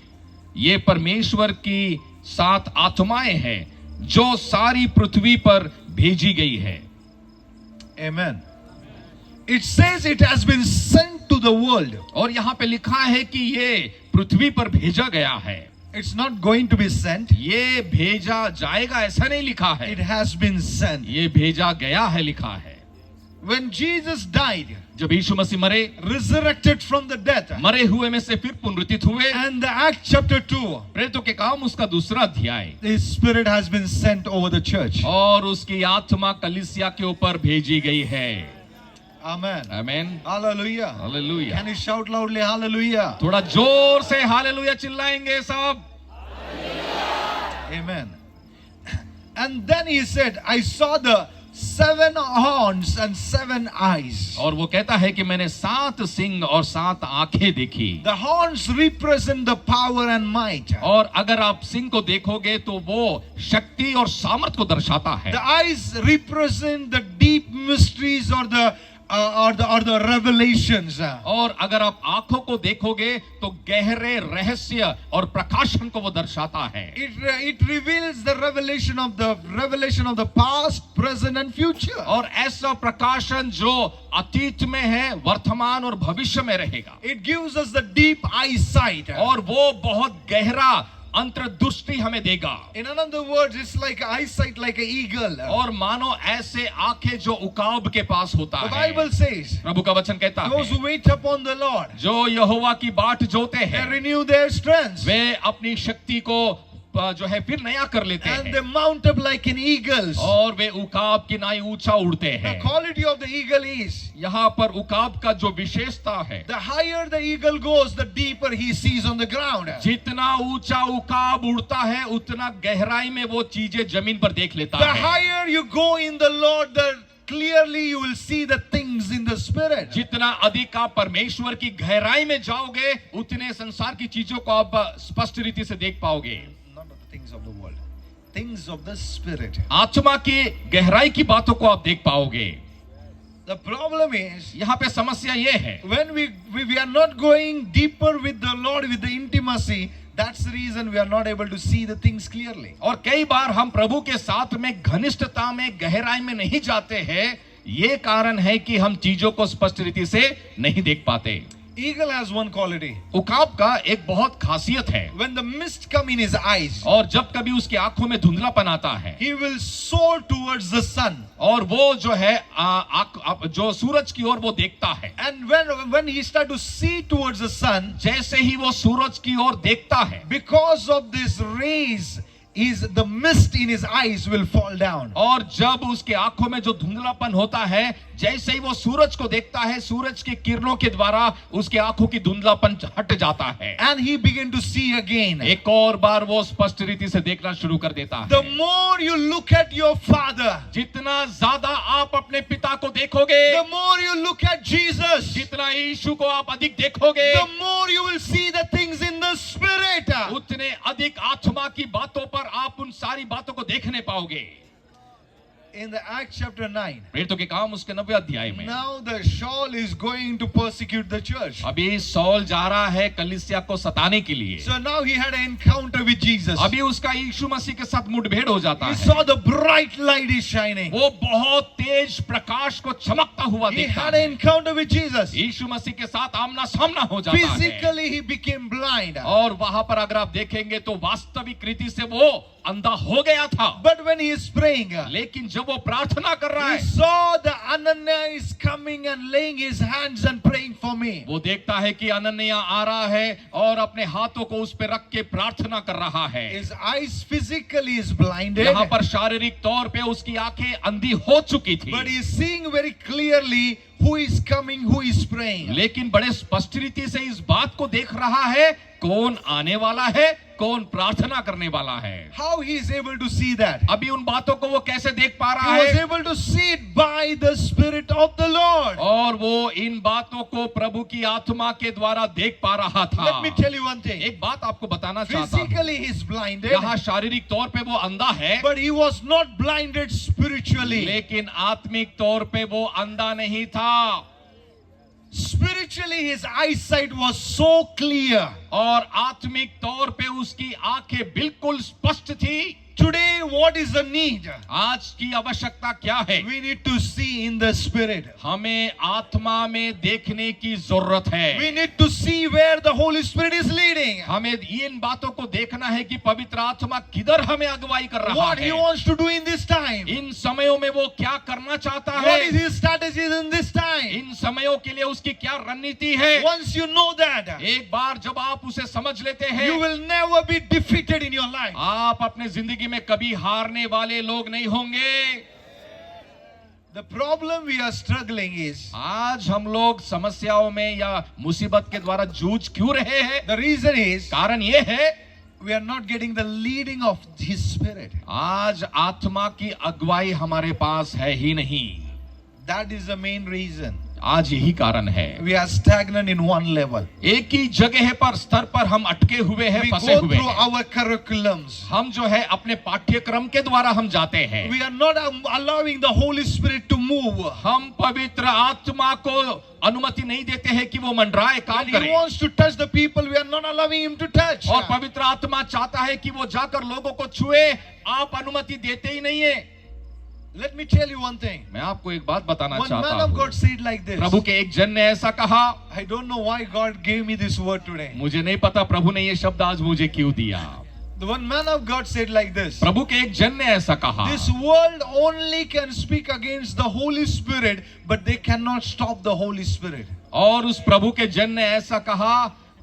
ये परमेश्वर की 7 आत्माएं हैं जो सारी पृथ्वी पर भेजी गई है। Amen. It says it has been sent to the world. और यहाँ पे लिखा है कि ये पृथ्वी पर भेजा गया है। It's not going to be sent. ये भेजा जाएगा ऐसा नहीं लिखा है, It has been sent. ये भेजा गया है लिखा है। when Jesus died, जब यीशु मसीह मरे, resurrected from the death, मरे हुए में से फिर पुनरुत्थित हुए, and the Acts chapter 2, प्रेरितों के काम उसका दूसरा अध्याय, His Spirit has been sent over the church. और उसकी आत्मा कलीसिया के ऊपर भेजी गई है. Amen. Amen. Hallelujah. Hallelujah. Can you shout loudly hallelujah? थोड़ा जोर से हालेलुया चिल्लाएंगे सब. Amen. And then he said, I saw the 7 horns and 7 eyes. और वो कहता है कि मैंने 7 सिंग और 7 आंखें देखी. The horns represent the power and might. और अगर आप सिंह को देखोगे तो वो शक्ति और सामर्थ को दर्शाता है. The eyes represent the deep mysteries or the revelations. और अगर आप आंखों को देखोगे तो गहरे रहस्य और प्रकाशन को वो दर्शाता है. It reveals the revelation of the past, present and future. और ऐसा प्रकाशन जो अतीत में है, वर्तमान और भविष्य में रहेगा. It gives us the deep eyesight. और वो बहुत गहरा अंतर्दृष्टि हमें देगा. In other words, it's like eyesight like an eagle. और मानो ऐसे आंखें जो उकाब के पास होता The है. Bible says, प्रभु का वचन कहता those है who wait upon the Lord, जो यहोवा की बाट जोते they हैं renew their strength. वे अपनी शक्ति को जो है फिर नया कर लेते And हैं. they mount up like an eagles. और वे उकाब की नाई ऊंचा उड़ते The हैं. quality of the eagle is, यहाँ पर उकाब का जो विशेषता है, the higher the eagle goes, the deeper he sees on the ground. जितना ऊंचा उकाब उड़ता है उतना गहराई में वो चीजें जमीन पर देख लेता The है. higher you go in the Lord, the clearly you will see the things in the spirit. जितना अधिक आप परमेश्वर की गहराई में जाओगे उतने संसार की चीजों को आप स्पष्ट रीति से देख पाओगे. Not of the things of the world, things of the spirit. आत्मा की गहराई की बातों को आप देख पाओगे. The problem is, यहाँ पे समस्या ये है, when we are not going deeper with the Lord, with the intimacy, that's the reason we are not able to see the things clearly. और कई बार हम प्रभु के साथ में घनिष्ठता में गहराई में नहीं जाते हैं. ये कारण है कि हम चीजों को स्पष्ट रीति से नहीं देख पाते. Eagle has one quality. उकाब का एक बहुत खासियत है. When the mist come in his eyes, और जब कभी उसकी आंखों में धुंधलापन आता है, he will soar towards the sun. और वो जो है जो सूरज की ओर वो देखता है. And when he start to see towards the sun, जैसे ही वो सूरज की ओर देखता है, because of this rays, the mist in his eyes will fall down. और जब उसके आंखों में जो धुंधलापन होता है, जैसे ही वो सूरज को देखता है, सूरज के किरणों के द्वारा उसके आंखों की धुंधलापन हट जाता है. And he begin to see again. एक और बार वो स्पष्ट रीति से देखना शुरू कर देता है. The more you look at your father, जितना ज्यादा आप अपने पिता को देखोगे, the more you look at Jesus, जितना यीशु को आप अधिक देखोगे, the more you will see the things in the spirit. उतने अधिक आत्मा की बातों पर आप उन सारी बातों को देखने पाओगे. In the Acts chapter 9, प्रेरितों के काम उसके 9वें अध्याय में now the Saul is going to persecute the church. अभी सौल जा रहा है कलीसिया को सताने के लिए. So now he had an encounter with Jesus. अभी उसका यीशु मसीह के साथ मुठभेड़ हो जाता He है. saw the bright light is shining. वो बहुत तेज प्रकाश को चमकता हुआ He देखता had है. an encounter with Jesus. यीशु मसीह के साथ आमना सामना हो जाता है. Physically he became blind. और वहां पर अगर आप देखेंगे तो वास्तविक रीति से वो अंधा हो गया था. But when he is praying, लेकिन जब वो प्रार्थना कर रहा he है, saw the Ananias is coming and laying his hands and praying for me. वो देखता है कि अनन्या आ रहा है और अपने हाथों को उस पे रख के प्रार्थना कर रहा है. His eyes physically is blinded, यहाँ पर शारीरिक तौर पे उसकी आंखें अंधी हो चुकी थी, but he is seeing very clearly who is coming, who is praying. लेकिन बड़े स्पष्ट रीति से इस बात को देख रहा है कौन आने वाला है, कौन प्रार्थना करने वाला है. How he is able to see that? अभी उन बातों को वो कैसे देख पा रहा He was है, able to see it by the Spirit of the Lord. और वो इन बातों को प्रभु की आत्मा के द्वारा देख पा रहा था. Let me tell you one thing. एक बात आपको बताना चाहता हूं. Physically he is blinded, यहाँ शारीरिक तौर पे वो अंधा है, but he was not blinded spiritually. लेकिन आत्मिक तौर पे वो अंधा नहीं था. Spiritually his eyesight was so clear. और आत्मिक तौर पे उसकी आंखें बिल्कुल स्पष्ट थी। Today, what is the need? आज की आवश्यकता क्या है? We need to see in the spirit. हमें आत्मा में देखने की जरूरत है। We need to see where the Holy Spirit is leading. हमें इन बातों को देखना है कि पवित्र आत्मा किधर हमें अगुवाई कर रहा What है। He wants to do in this time. इन समयों में वो क्या करना चाहता What is है। His strategies in this time. इन समयों के लिए उसकी क्या रणनीति है। Once you know that, एक बार जब आप उसे समझ लेते हैं, you will never be defeated in your life. आप अपने जिंदगी में कभी हारने वाले लोग नहीं होंगे। The problem we are struggling is, आज हम लोग समस्याओं में या मुसीबत के द्वारा जूझ क्यों रहे हैं? the reason is, कारण ये है, we are not getting the leading of His Spirit. आज आत्मा की अगुवाई हमारे पास है ही नहीं। That is the main reason. आज यही कारण है। We are stagnant in one level. एक ही जगह पर स्तर पर हम अटके हुए हैं, We फंसे go हुए through हैं। our curriculums. हम जो है अपने पाठ्यक्रम के द्वारा हम जाते हैं। We are not allowing the Holy Spirit to move. हम पवित्र आत्मा को अनुमति नहीं देते हैं कि वो मंडराए, काम When He करे। wants to touch the people, we are not allowing Him to touch. और पवित्र आत्मा चाहता है कि वो जाकर लोगों को छुए, आप अनुमति देते ही नहीं है। Let me tell you one thing. मैं आपको एक बात बताना One चाहता man of हूँ। God said like this. प्रभु के एक जन ने ऐसा कहा, I don't know why God gave me this word today. मुझे नहीं पता प्रभु ने ये शब्द आज मुझे क्यों दिया। The one man of God said like this. प्रभु के एक जन ने ऐसा कहा, This world only can speak against the Holy Spirit, but they cannot stop the Holy Spirit. और उस प्रभु के जन ने ऐसा कहा,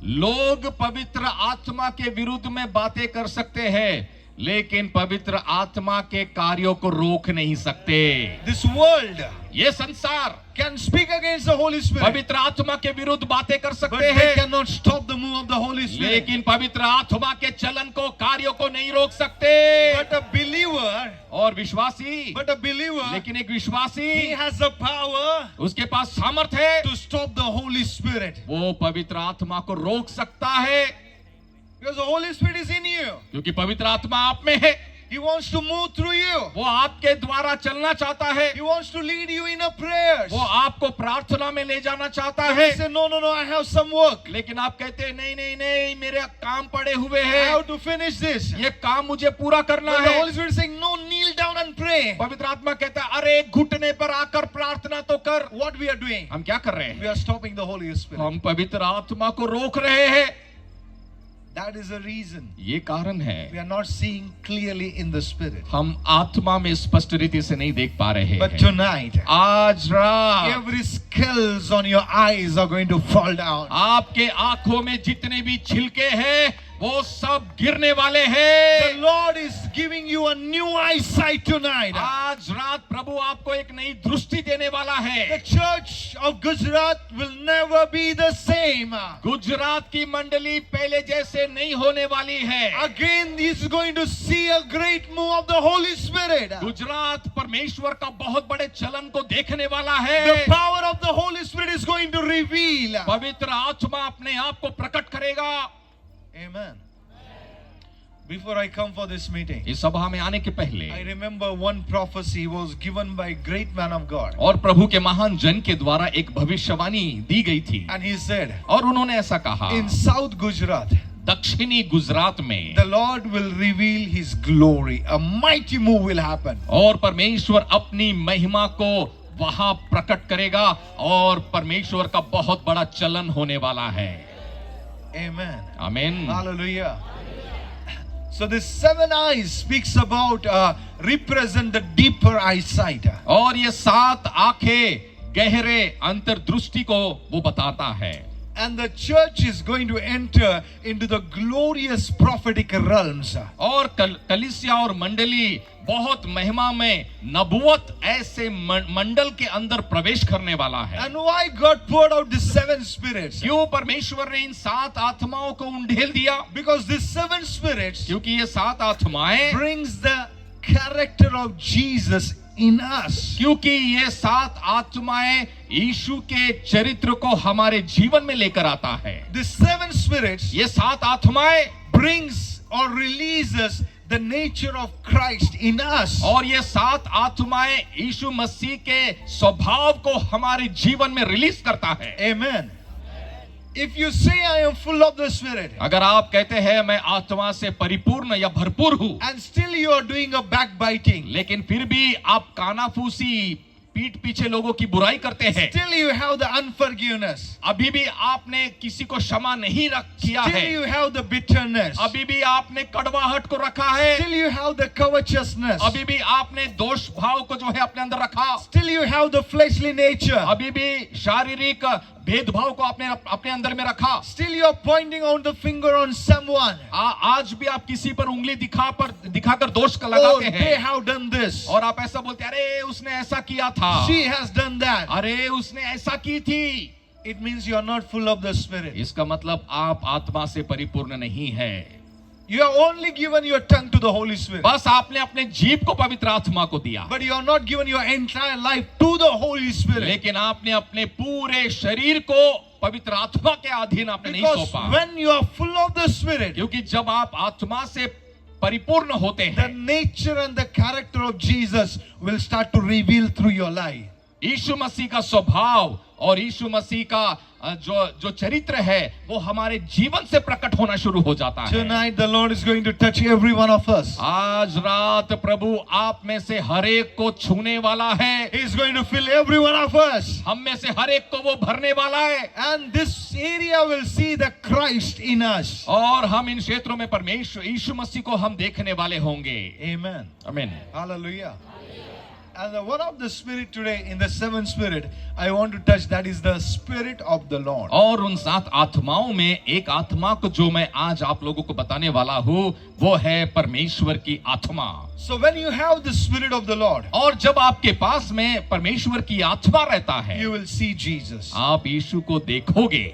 लोग पवित्र आत्मा के विरुद्ध में बातें कर सकते हैं, लेकिन पवित्र आत्मा के कार्यों को रोक नहीं सकते। This world ये संसार can speak against the Holy Spirit, पवित्र आत्मा के विरुद्ध बातें कर but सकते they हैं, cannot stop the move of the Holy Spirit. लेकिन पवित्र आत्मा के चलन को, कार्यों को नहीं रोक सकते। But a believer, और विश्वासी, लेकिन एक he विश्वासी, has the power उसके पास सामर्थ है, to stop the Holy Spirit. वो पवित्र आत्मा को रोक सकता है, Because the Holy Spirit is in you. क्योंकि पवित्र आत्मा आप में है। He wants to move through you. वो आपके द्वारा चलना चाहता है, He wants to lead you in a prayers. वो आपको प्रार्थना में ले जाना चाहता But है। he said, no, I have some work. लेकिन आप कहते हैं नहीं नहीं नहीं, मेरे काम पड़े हुए I हैं, have to finish this. ये काम मुझे पूरा करना But the है। Holy Spirit is saying, no, kneel down and pray. पवित्र आत्मा कहता है, अरे घुटने पर आकर प्रार्थना तो कर। What we are doing? हम क्या कर रहे We हैं? are stopping the Holy Spirit. हम पवित्र आत्मा को रोक रहे हैं। That is the reason ये कारण we है, are not seeing clearly in the Spirit. हम आत्मा में स्पष्ट रीति से नहीं देख पा रहे But हैं। tonight, आज रात every scales on your eyes are going to fall down. आपके आंखों में जितने भी छिलके हैं वो सब गिरने वाले हैं। The Lord is giving you a new eyesight tonight. आज रात प्रभु आपको एक नई दृष्टि देने वाला The है। church of Gujarat will never be the same. Gujarat की मंडली पहले जैसे नहीं होने वाली है। Again, he is going to see a great move of the Holy Spirit. Gujarat परमेश्वर का बहुत बड़े चलन को देखने वाला The है। power of the Holy Spirit is going to reveal. पवित्र आत्मा अपने आप को प्रकट करेगा। Amen. Before I come for this meeting, इस सभा में आने के पहले I remember one prophecy was given by a great man of God. और प्रभु के महान जन के द्वारा एक भविष्यवाणी दी गई थी, And he said, और उन्होंने ऐसा कहा, in South Gujarat, दक्षिणी गुजरात में the Lord will reveal His glory. A mighty move will happen. और परमेश्वर अपनी महिमा को वहां प्रकट करेगा और परमेश्वर का बहुत बड़ा चलन होने वाला है। Amen. आमीन। Hallelujah. So this seven eyes speaks about represent the deeper eyesight. और ये 7 आंखें गहरे अंतर्दृष्टि को वो बताता है। And the church is going to enter into the glorious prophetic realms. और कलीसिया और मंडली बहुत महिमा में नबुवत ऐसे मंडल के अंदर प्रवेश करने वाला है। And why God poured out the seven spirits? क्यों परमेश्वर ने इन 7 आत्माओं को उंडेल दिया? Because these seven spirits क्योंकि ये 7 आत्माएं, brings the character of Jesus in us. क्योंकि ये 7 आत्माएं यीशु के चरित्र को हमारे जीवन में लेकर आता है। The seven spirits ये 7 आत्माएं brings or releases the nature of Christ in us. और ये 7 आत्माएं यीशु मसीह के स्वभाव को हमारे जीवन में रिलीज करता है। Amen. If you say I am full of the Spirit अगर आप कहते हैं मैं आत्मा से परिपूर्ण या भरपूर हूं, and still you are doing a backbiting, लेकिन फिर भी आप कानाफूसी पीठ पीछे लोगों की बुराई करते हैं, still you have the unforgiveness, अभी भी आपने किसी को क्षमा नहीं किया still है, you have the bitterness, अभी भी आपने कड़वाहट को रखा है, still you have the covetousness, अभी भी आपने दोष भाव को जो है अपने अंदर रखा, still you have the fleshly nature, अभी भी शारीरिक भेदभाव को आपने अपने अंदर में रखा, still you are pointing out the finger on someone. आज भी आप किसी पर उंगली दिखाकर दोष का Oh, लगाते they हैं, have done this. और आप ऐसा बोलते हैं अरे उसने ऐसा किया था, She has done that. अरे उसने ऐसा की थी। It means you are not full of the Spirit. इसका मतलब आप आत्मा से परिपूर्ण नहीं है। You have only given your tongue to the Holy Spirit. बस आपने अपने जीभ को पवित्र आत्मा को दिया, But you have not given your entire life to the Holy Spirit. लेकिन आपने अपने पूरे शरीर को पवित्र आत्मा के अधीन आपने नहीं Because सौंपा। when you are full of the Spirit, क्योंकि जब आप आत्मा से परिपूर्ण होते the हैं, nature and the character of Jesus will start to reveal through your life. यीशु मसीह का स्वभाव और यीशु मसीह का जो चरित्र है वो हमारे जीवन से प्रकट होना शुरू हो जाता है। Tonight the Lord is going to touch every one of us. आज रात प्रभु आप में से हर एक को छूने वाला है, He is going to fill every one of us. हम में से हर एक को वो भरने वाला है, And this area will see the Christ in us. और हम इन क्षेत्रों में परमेश्वर यीशु मसीह को हम देखने वाले होंगे। Amen. आमीन। Hallelujah. And the one of the Spirit today, in the seventh Spirit, I want to touch, that is the Spirit of the Lord. और उन 7 आत्माओं में एक आत्मा को जो मैं आज आप लोगों को बताने वाला हूँ वो है परमेश्वर की आत्मा। So when you have the Spirit of the Lord, और जब आपके पास में परमेश्वर की आत्मा रहता है, you will see Jesus. आप यीशु को देखोगे,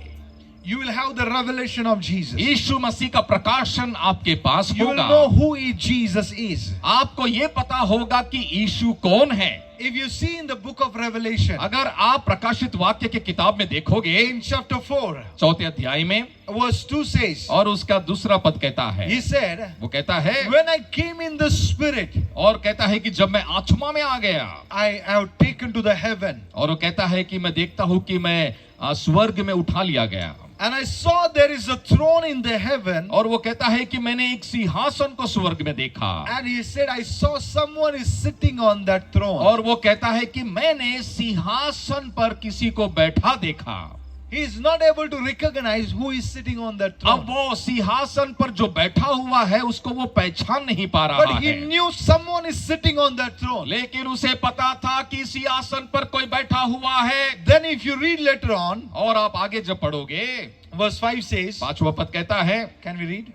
You will have the revelation of Jesus. यीशु मसीह का प्रकाशन आपके पास You will होगा, know who Jesus is. आपको ये पता होगा कि यीशु कौन है। If you see in the book of Revelation, अगर आप प्रकाशित वाक्य की किताब में देखोगे in chapter 4, 4 अध्याय में, verse 2 says, और उसका दूसरा पद कहता है, he said, वो कहता है, when I came in the Spirit, और कहता है कि जब मैं आत्मा में आ गया, I have taken to the heaven. और वो कहता है कि मैं देखता हूं कि मैं स्वर्ग में उठा लिया गया, And I saw there is a throne in the heaven. और वो कहता है कि मैंने एक सिंहासन को स्वर्ग में देखा, And he said, I saw someone is sitting on that throne. और वो कहता है कि मैंने सिंहासन पर किसी को बैठा देखा। He is not able to recognize who is sitting on that अब throne. वो सिंहासन पर जो बैठा हुआ है उसको वो पहचान नहीं पा रहा But he है, knew someone is sitting on that throne. लेकिन उसे पता था कि सिंहासन पर कोई बैठा हुआ है। Then if you read later on, और आप आगे जब पढ़ोगे, verse 5 says, 5वां पद कहता है, can we read?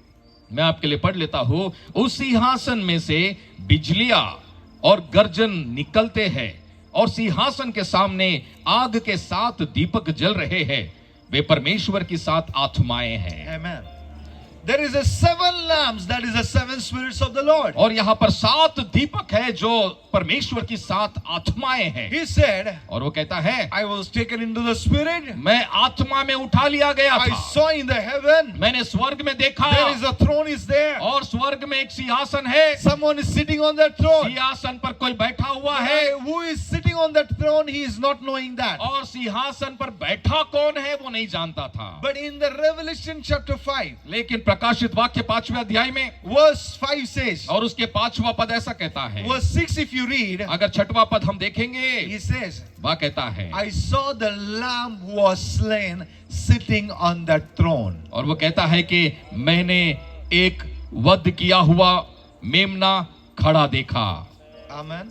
मैं आपके लिए पढ़ लेता हूं, उस सिंहासन में से बिजलियां और गर्जन निकलते हैं, और सिंहासन के सामने आग के 7 दीपक जल रहे हैं, वे परमेश्वर की 7 आत्माएं हैं। Amen. There is a 7 lamps, that is the 7 spirits of the Lord. और यहाँ पर 7 दीपक है जो परमेश्वर की 7 आत्माएं हैं। He said, और वो कहता है, I was taken into the Spirit. मैं आत्मा में उठा लिया गया I था, saw in the heaven, मैंने स्वर्ग में देखा, there is a throne is there. और स्वर्ग में एक सिंहासन है, Someone is sitting on that throne. सिंहासन पर कोई बैठा हुआ है, Who is sitting on that throne, he is not knowing that. और सिंहासन पर बैठा कौन है वो नहीं जानता था। But in the Revelation chapter 5, लेकिन प्रकाशित वाक्य 5वें अध्याय में, verse 5 says, और उसके 5वां पद ऐसा कहता है, verse 6 if you read, अगर 6वां पद हम देखेंगे, he says, वह कहता है, I saw the lamb who was slain sitting on that throne. और वो कहता है कि मैंने एक वध किया हुआ मेमना खड़ा देखा। Amen.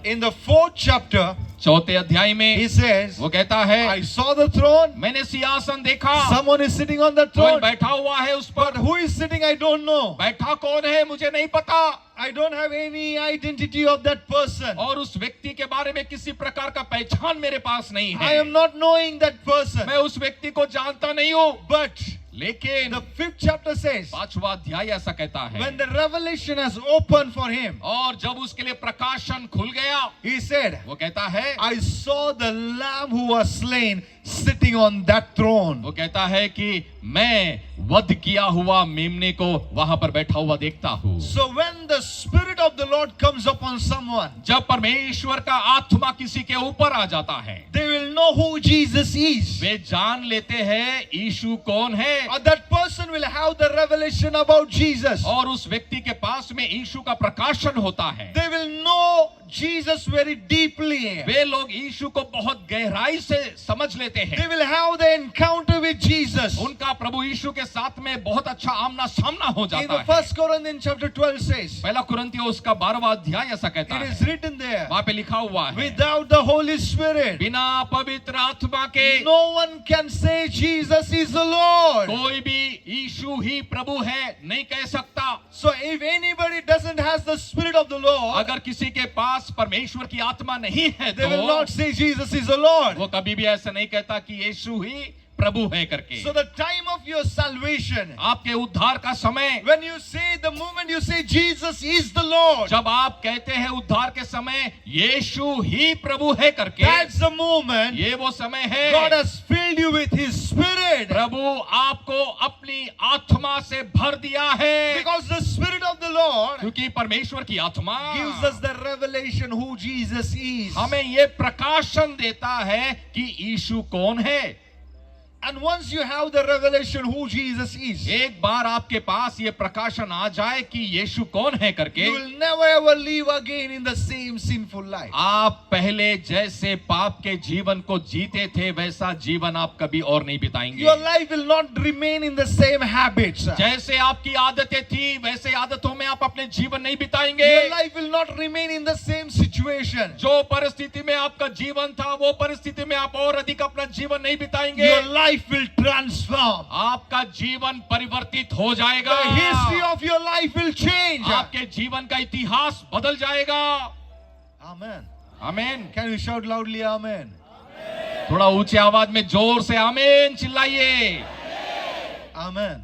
In the 4th chapter, 4 अध्याय में he says, वो कहता है, I saw the throne, मैंने सिंहासन देखा, someone is sitting on that कोई throne, बैठा हुआ है उस but पर, who is sitting I don't know. बैठा कौन है मुझे नहीं पता, I don't have any identity of that person. और उस व्यक्ति के बारे में किसी प्रकार का पहचान मेरे पास नहीं I है, am not knowing that person. मैं उस व्यक्ति को जानता नहीं हूँ। But लेकिन the 5th chapter says, पांचवा अध्याय ऐसा कहता है, when the revelation has opened for him, और जब उसके लिए प्रकाशन खुल गया, he said, वो कहता है, I saw the lamb who was slain sitting on that throne. वो कहता है कि मैं वध किया हुआ मेमने को वहां पर बैठा हुआ देखता हूं। So when the Spirit of the Lord comes upon someone, जब परमेश्वर का आत्मा किसी के ऊपर आ जाता है, they will know who Jesus is. वे जान लेते हैं यीशु कौन है, Or that person will have the revelation about Jesus. और उस व्यक्ति के पास में यीशु का प्रकाशन होता है। They will know Jesus very deeply. वे लोग यीशु को बहुत गहराई से समझ लेते They हैं। will have the encounter with Jesus. उनका प्रभु यीशु के साथ में बहुत अच्छा आमना सामना हो In जाता the है। 1 Corinthians chapter 12 says, पहला कुरिन्थियों उसका 12वां अध्याय ऐसा कहता it है, is written there, वहां पे लिखा हुआ है, without the Holy Spirit, बिना पवित्र आत्मा के no one can say Jesus is the Lord. कोई भी यीशु ही प्रभु है नहीं कह सकता। So if anybody doesn't has the Spirit of the Lord, अगर किसी के पास परमेश्वर की आत्मा नहीं है they will तो not say Jesus is the Lord. वो कभी भी ऐसा नहीं कहता कि यीशु ही प्रभु है करके। So the time of your salvation, आपके उद्धार का समय, when you say, the moment you say Jesus is the Lord, जब आप कहते हैं उद्धार के समय यीशु ही प्रभु है करके, that's the moment ये वो समय है God has filled you with His Spirit. प्रभु आपको अपनी आत्मा से भर दिया है, Because the Spirit of the Lord क्योंकि परमेश्वर की आत्मा gives us the revelation who Jesus is. हमें ये प्रकाशन देता है कि यीशु कौन है। And once you have the revelation who Jesus is, एक बार आपके पास ये प्रकाशन आ जाए कि यीशु कौन है करके, you will never ever live again in the same sinful life. आप पहले जैसे पाप के जीवन को जीते थे वैसा जीवन आप कभी और नहीं बिताएंगे। Your life will not remain in the same habits. जैसे आपकी आदतें थी वैसे आदतों में आप अपने जीवन नहीं बिताएंगे। Your life will not remain in the same situation. जो परिस्थिति में आपका जीवन था वो परिस्थिति में आप और अधिक अपना जीवन नहीं बिताएंगे। Your life will transform. आपका जीवन परिवर्तित हो जाएगा। The history of your life will change. आपके जीवन का इतिहास बदल जाएगा। Amen. आमीन। Can you shout loudly Amen? थोड़ा ऊंचे आवाज में जोर से आमीन चिल्लाइए। Amen.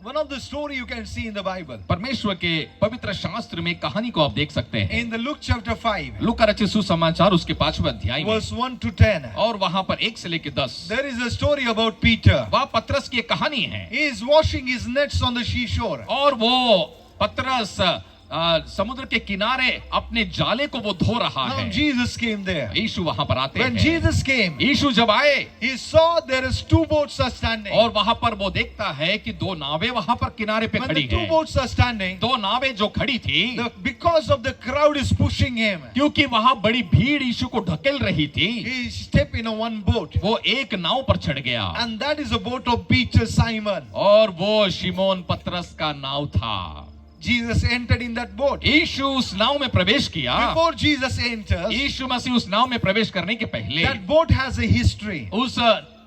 One of the story you can see in the Bible. परमेश्वर के पवित्र शास्त्र में कहानी को आप देख सकते हैं। In the Luke chapter 5, लूका रचित सुसमाचार उसके 5वें अध्याय में verse 1 to 10, और वहां पर 1 से लेकर 10 there is a story about Peter. वह पतरस की एक कहानी है। He is washing his nets on the seashore. और वो पतरस समुद्र के किनारे अपने जाले को वो धो रहा Now है। Jesus came there. यीशु वहां पर आते When हैं। Jesus came, यीशु जब आए he saw there is two boats are standing. और वहां पर वो देखता है कि दो नावें वहां पर किनारे पे When खड़ी the two हैं। boats are standing, दो नावें जो खड़ी थी, because of the crowd is pushing him, क्योंकि वहां बड़ी भीड़ यीशु को ढकेल रही थी, he stepped in a one boat. वो एक नाव पर चढ़ गया And that is the boat of Peter Simon. और वो शिमोन पतरस का नाव था। Jesus entered in that boat. यीशु उस नाव में प्रवेश किया। Before Jesus enters, यीशु मसीह उस नाव में प्रवेश करने के पहले that boat has a history. उस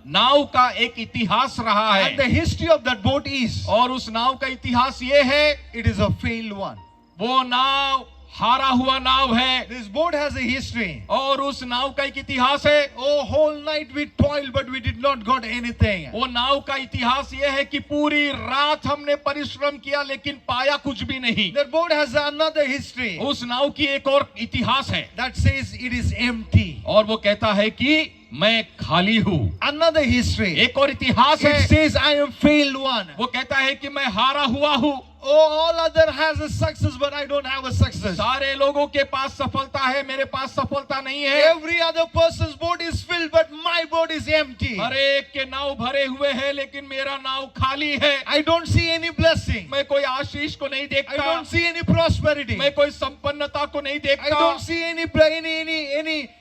नाव का एक इतिहास रहा And the है, history of that boat is, और उस नाव का इतिहास ये है, it is a failed one. वो नाव हारा हुआ नाव है। This boat has a history. और उस नाव का एक इतिहास है। Oh, whole night we toiled, but we did not got anything. वो नाव का इतिहास ये है कि पूरी रात हमने परिश्रम किया लेकिन पाया कुछ भी नहीं। That boat has another history उस नाव की एक और इतिहास है that says it is empty. और वो कहता है कि मैं खाली हूँ। Another history. एक और इतिहास है, It says I am failed one. वो कहता है कि मैं हारा हुआ हूँ। Oh, all other has a success, but I don't have a success. सारे लोगों के पास सफलता है, मेरे पास सफलता नहीं है। Every other person's boat is filled, but my boat is empty. हर एक के नाव भरे हुए हैं लेकिन मेरा नाव खाली है। I don't see any blessing. मैं कोई आशीष को नहीं I देखता, don't see any prosperity. मैं कोई संपन्नता को नहीं I देखता, don't see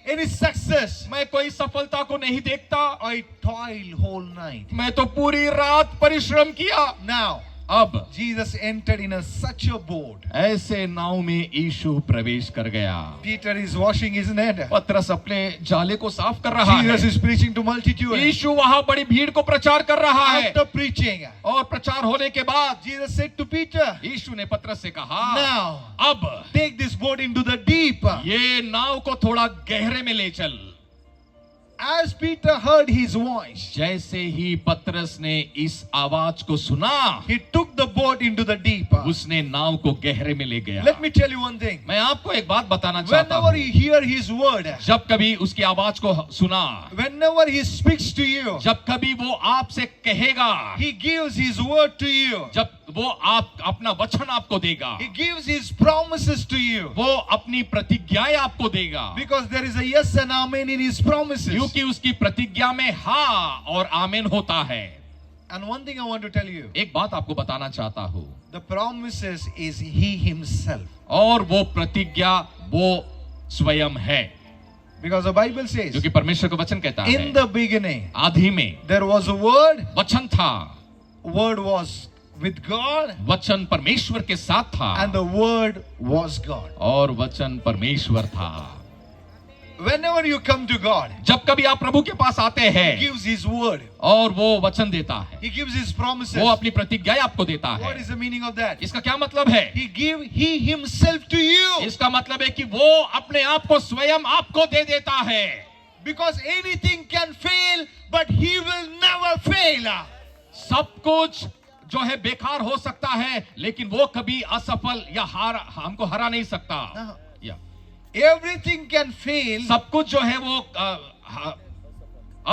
any success. मैं कोई सफलता को नहीं देखता। I toil whole night. मैं तो पूरी रात परिश्रम किया। Now, अब Jesus entered in such a boat. ऐसे नाव में यीशु प्रवेश कर गया। Peter is washing his net. पतरस अपने जाले को साफ कर रहा है। Jesus is preaching to multitude. यीशु वहां बड़ी भीड़ को प्रचार कर रहा है। After preaching, और प्रचार होने के बाद Jesus said to Peter, यीशु ने पतरस से कहा, now अब take this boat into the deep. ये नाव को थोड़ा गहरे में ले चल। as Peter heard his voice, जैसे ही पतरस ने इस आवाज को सुना, he took the boat into the deep. उसने नाव को गहरे में ले गया। Let me tell you one thing. मैं आपको एक बात बताना चाहता Whenever हूँ, you hear his word, जब कभी उसकी आवाज को सुना, whenever he speaks to you, जब कभी वो आपसे कहेगा, he gives his word to you. जब वो आप अपना वचन आपको देगा, He gives his promises to you. वो अपनी प्रतिज्ञाएं आपको देगा, Because there is a yes and amen in his promises. क्योंकि उसकी प्रतिज्ञा में हाँ और आमीन होता है। And one thing I want to tell you, एक बात आपको बताना चाहता हूँ, the promises is he himself. और वो प्रतिज्ञा वो स्वयं है, Because the Bible says, क्योंकि परमेश्वर का वचन कहता in है, the beginning, आदि में there was a word, वचन था, word was with God, वचन परमेश्वर के साथ था, and the word was God. और वचन परमेश्वर था। Whenever you come to God, जब कभी आप प्रभु के पास आते he हैं gives his word, और वो वचन देता है, he gives his promises. वो अपनी प्रतिज्ञाएं आपको देता है। What is the meaning of that? इसका क्या मतलब है? He himself to you. इसका मतलब है कि वो अपने आप को स्वयं आपको दे देता है। Because anything can fail, but he will never fail. सब कुछ जो है बेकार हो सकता है, लेकिन वो कभी असफल या हमको हरा नहीं सकता। No. या Everything can fail, सब कुछ जो है वो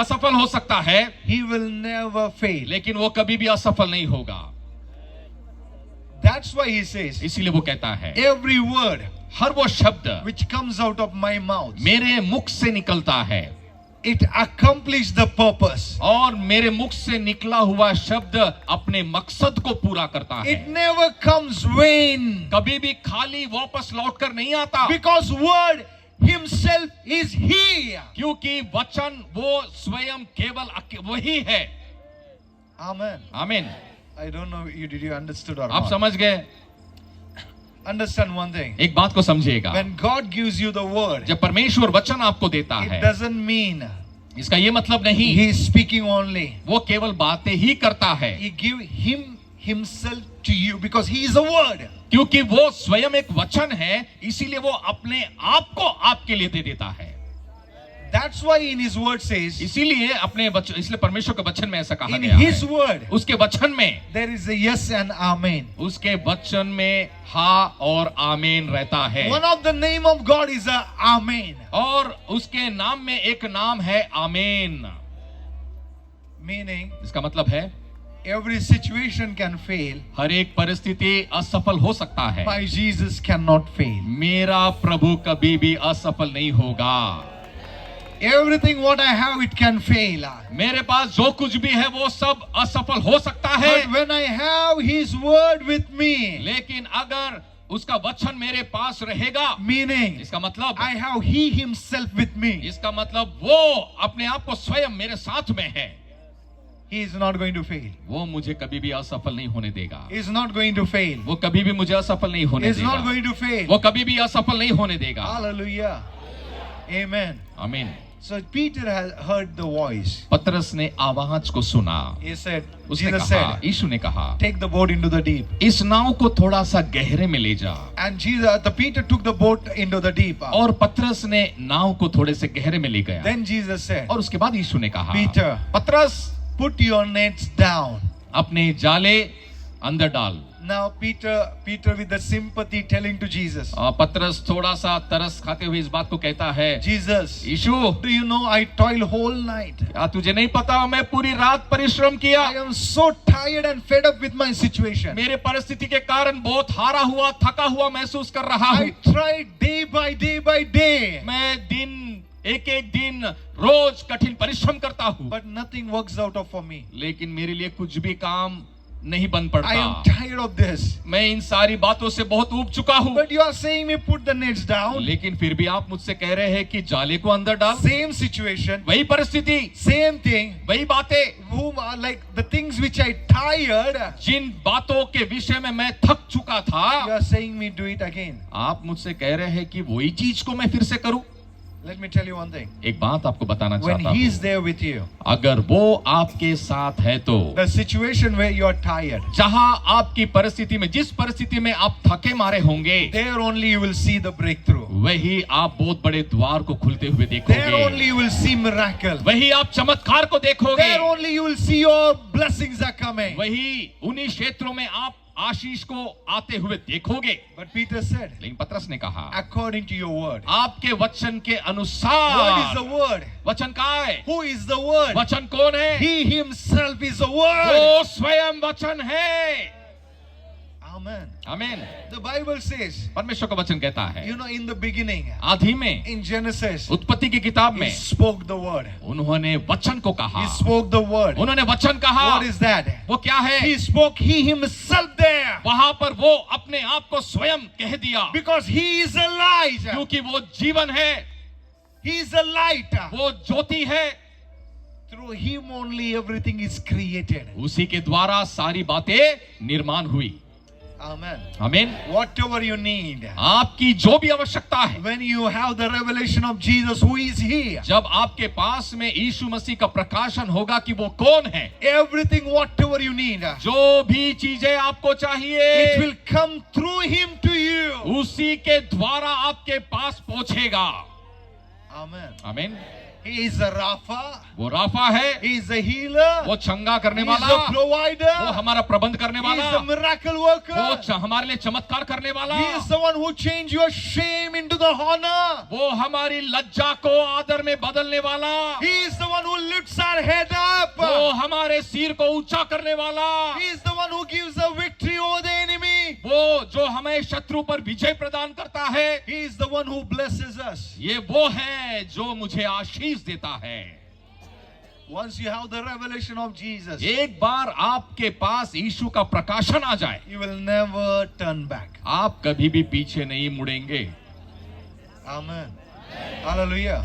असफल हो सकता है, he will never fail. लेकिन वो कभी भी असफल नहीं होगा। That's why he says, इसीलिए वो कहता है, every word हर वो शब्द which comes out of my mouth, मेरे मुख से निकलता है, it accomplishes the purpose. और मेरे मुख से निकला हुआ शब्द अपने मकसद को पूरा करता है। It never comes vain. कभी भी खाली वापस लौटकर नहीं आता, Because word himself is he. क्योंकि वचन वो स्वयं केवल वही है। Amen. आमीन। I don't know did you understood or आप not. समझ गए? Understand one thing. एक बात को समझिएगा, When God gives you the word, जब परमेश्वर वचन आपको देता it है, doesn't mean इसका ये मतलब नहीं he is speaking only. वो केवल बातें ही करता है, He give himself to you because he is a word. क्योंकि वो स्वयं एक वचन है, इसीलिए वो अपने आप को आपके लिए दे देता है। That's why in his word says, इसीलिए अपने वचन, इसलिए परमेश्वर के वचन में ऐसा कहा in गया his है, word, उसके वचन में, there is a yes and amen. उसके वचन में हाँ और आमीन रहता है। One of the name of God is a amen. और उसके नाम में एक नाम है आमीन। Meaning, इसका मतलब है every situation can fail, हर एक परिस्थिति असफल हो सकता है, my Jesus cannot fail. मेरा प्रभु कभी भी असफल नहीं होगा। Everything what I have, it can fail. मेरे पास जो कुछ भी है वो सब असफल हो सकता है, But when I have his word with me, लेकिन अगर उसका वचन मेरे पास रहेगा, meaning इसका मतलब I have he himself with me, इसका मतलब वो अपने आप को स्वयं मेरे साथ में है, he is not going to fail. वो मुझे कभी भी असफल नहीं होने देगा। He is not going to fail. वो कभी भी मुझे असफल नहीं He होने is not देगा। going to fail. वो कभी भी असफल नहीं होने देगा। Hallelujah. Amen. आमीन। So Peter has heard the voice. पतरस ने आवाज को सुना, He said, उसने Jesus कहा, said, यीशु ने कहा, take the boat into the deep. इस नाव को थोड़ा सा गहरे में ले जा। And Peter took the boat into the deep. और पतरस ने नाव को थोड़े से गहरे में ले गया। Then Jesus said, और उसके बाद यीशु ने कहा, Peter, पतरस put your nets down. अपने जाले अंदर डाल। Now Peter with the sympathy telling to Jesus, पतरस थोड़ा सा तरस खाते हुए इस बात को कहता है, Jesus, Yeshu, do you know I toil whole night? क्या तुझे नहीं पता मैं पूरी रात परिश्रम किया, I am so tired and fed up with my situation. मेरे परिस्थिति के कारण बहुत हारा हुआ थका हुआ महसूस कर रहा हूँ। I tried day by day. मैं दिन एक एक दिन रोज कठिन परिश्रम करता हूँ, But nothing works out for me. लेकिन मेरे लिए कुछ भी काम नहीं बन I पड़ता। am tired of this. मैं इन सारी बातों से बहुत ऊब चुका हूँ, But you are saying me put the nets down. लेकिन फिर भी आप मुझसे कह रहे हैं कि जाले को अंदर डाल। Same situation, वही परिस्थिति, same thing. वही बातें, Whom are like the things which I tired. जिन बातों के विषय में मैं थक चुका You था, are saying me do it again. आप मुझसे कह रहे हैं कि वही चीज को मैं फिर से करूं। Let me tell you one thing. एक बात आपको बताना When चाहता he हूं, is there with you, अगर वो आपके साथ है तो the situation where you are tired, जहां आपकी परिस्थिति में, जिस परिस्थिति में आप थके मारे होंगे, there only you will see the breakthrough. वही आप बहुत बड़े द्वार को खुलते हुए There देखोगे, only you will see miracle. वही आप चमत्कार को देखोगे, There only you will see your blessings are coming. वही उन्हीं क्षेत्रों में आप आशीष को आते हुए देखोगे। But Peter said, लेकिन पतरस ने कहा, according to your word. आपके वचन के What is the अनुसार। word? वचन कहाँ है? Who is the word? वचन कौन है? He himself is the word. वो स्वयं वचन है। Amen. आमीन। The Bible says, परमेश्वर का वचन कहता है, you know, in the beginning, आदि में, in Genesis, उत्पत्ति की किताब he में spoke the word. उन्होंने वचन को कहा। He spoke the word. उन्होंने वचन कहा। What is that? वो क्या है? He spoke he himself there. वहां पर वो अपने आप को स्वयं कह दिया, Because he is a light. क्योंकि वो जीवन है, He is a light. वो ज्योति है। Through him only everything is created. उसी के द्वारा सारी बातें निर्माण हुई। Amen. आमीन। Whatever you need. आपकी जो भी आवश्यकता है, When you have the revelation of Jesus, who is he? जब आपके पास में यीशु मसीह का प्रकाशन होगा कि वो कौन है, Everything, whatever you need, जो भी चीजें आपको it चाहिए, will come through him to you. उसी के द्वारा आपके पास पहुंचेगा। Amen. आमीन। He is a Rapha. वो राफा है, He is a healer. वो चंगा करने He is वाला, a provider. वो हमारा प्रबंध करने He is वाला, a miracle worker. वो हमारे लिए चमत्कार करने वाला, He is the one who changed your shame into the honor. वो हमारी लज्जा को आदर में बदलने वाला, He is the one who lifts our head up. वो हमारे सिर को ऊंचा करने वाला, He is the one who gives a victory over the enemy. वो जो हमें शत्रु पर विजय प्रदान करता है, He is the one who blesses us. ये वो है जो मुझे आशीष देता है। Once you have the revelation of Jesus, एक बार आपके पास यीशु का प्रकाशन आ जाए, you will never turn back. आप कभी भी पीछे नहीं मुड़ेंगे। Amen. Hallelujah.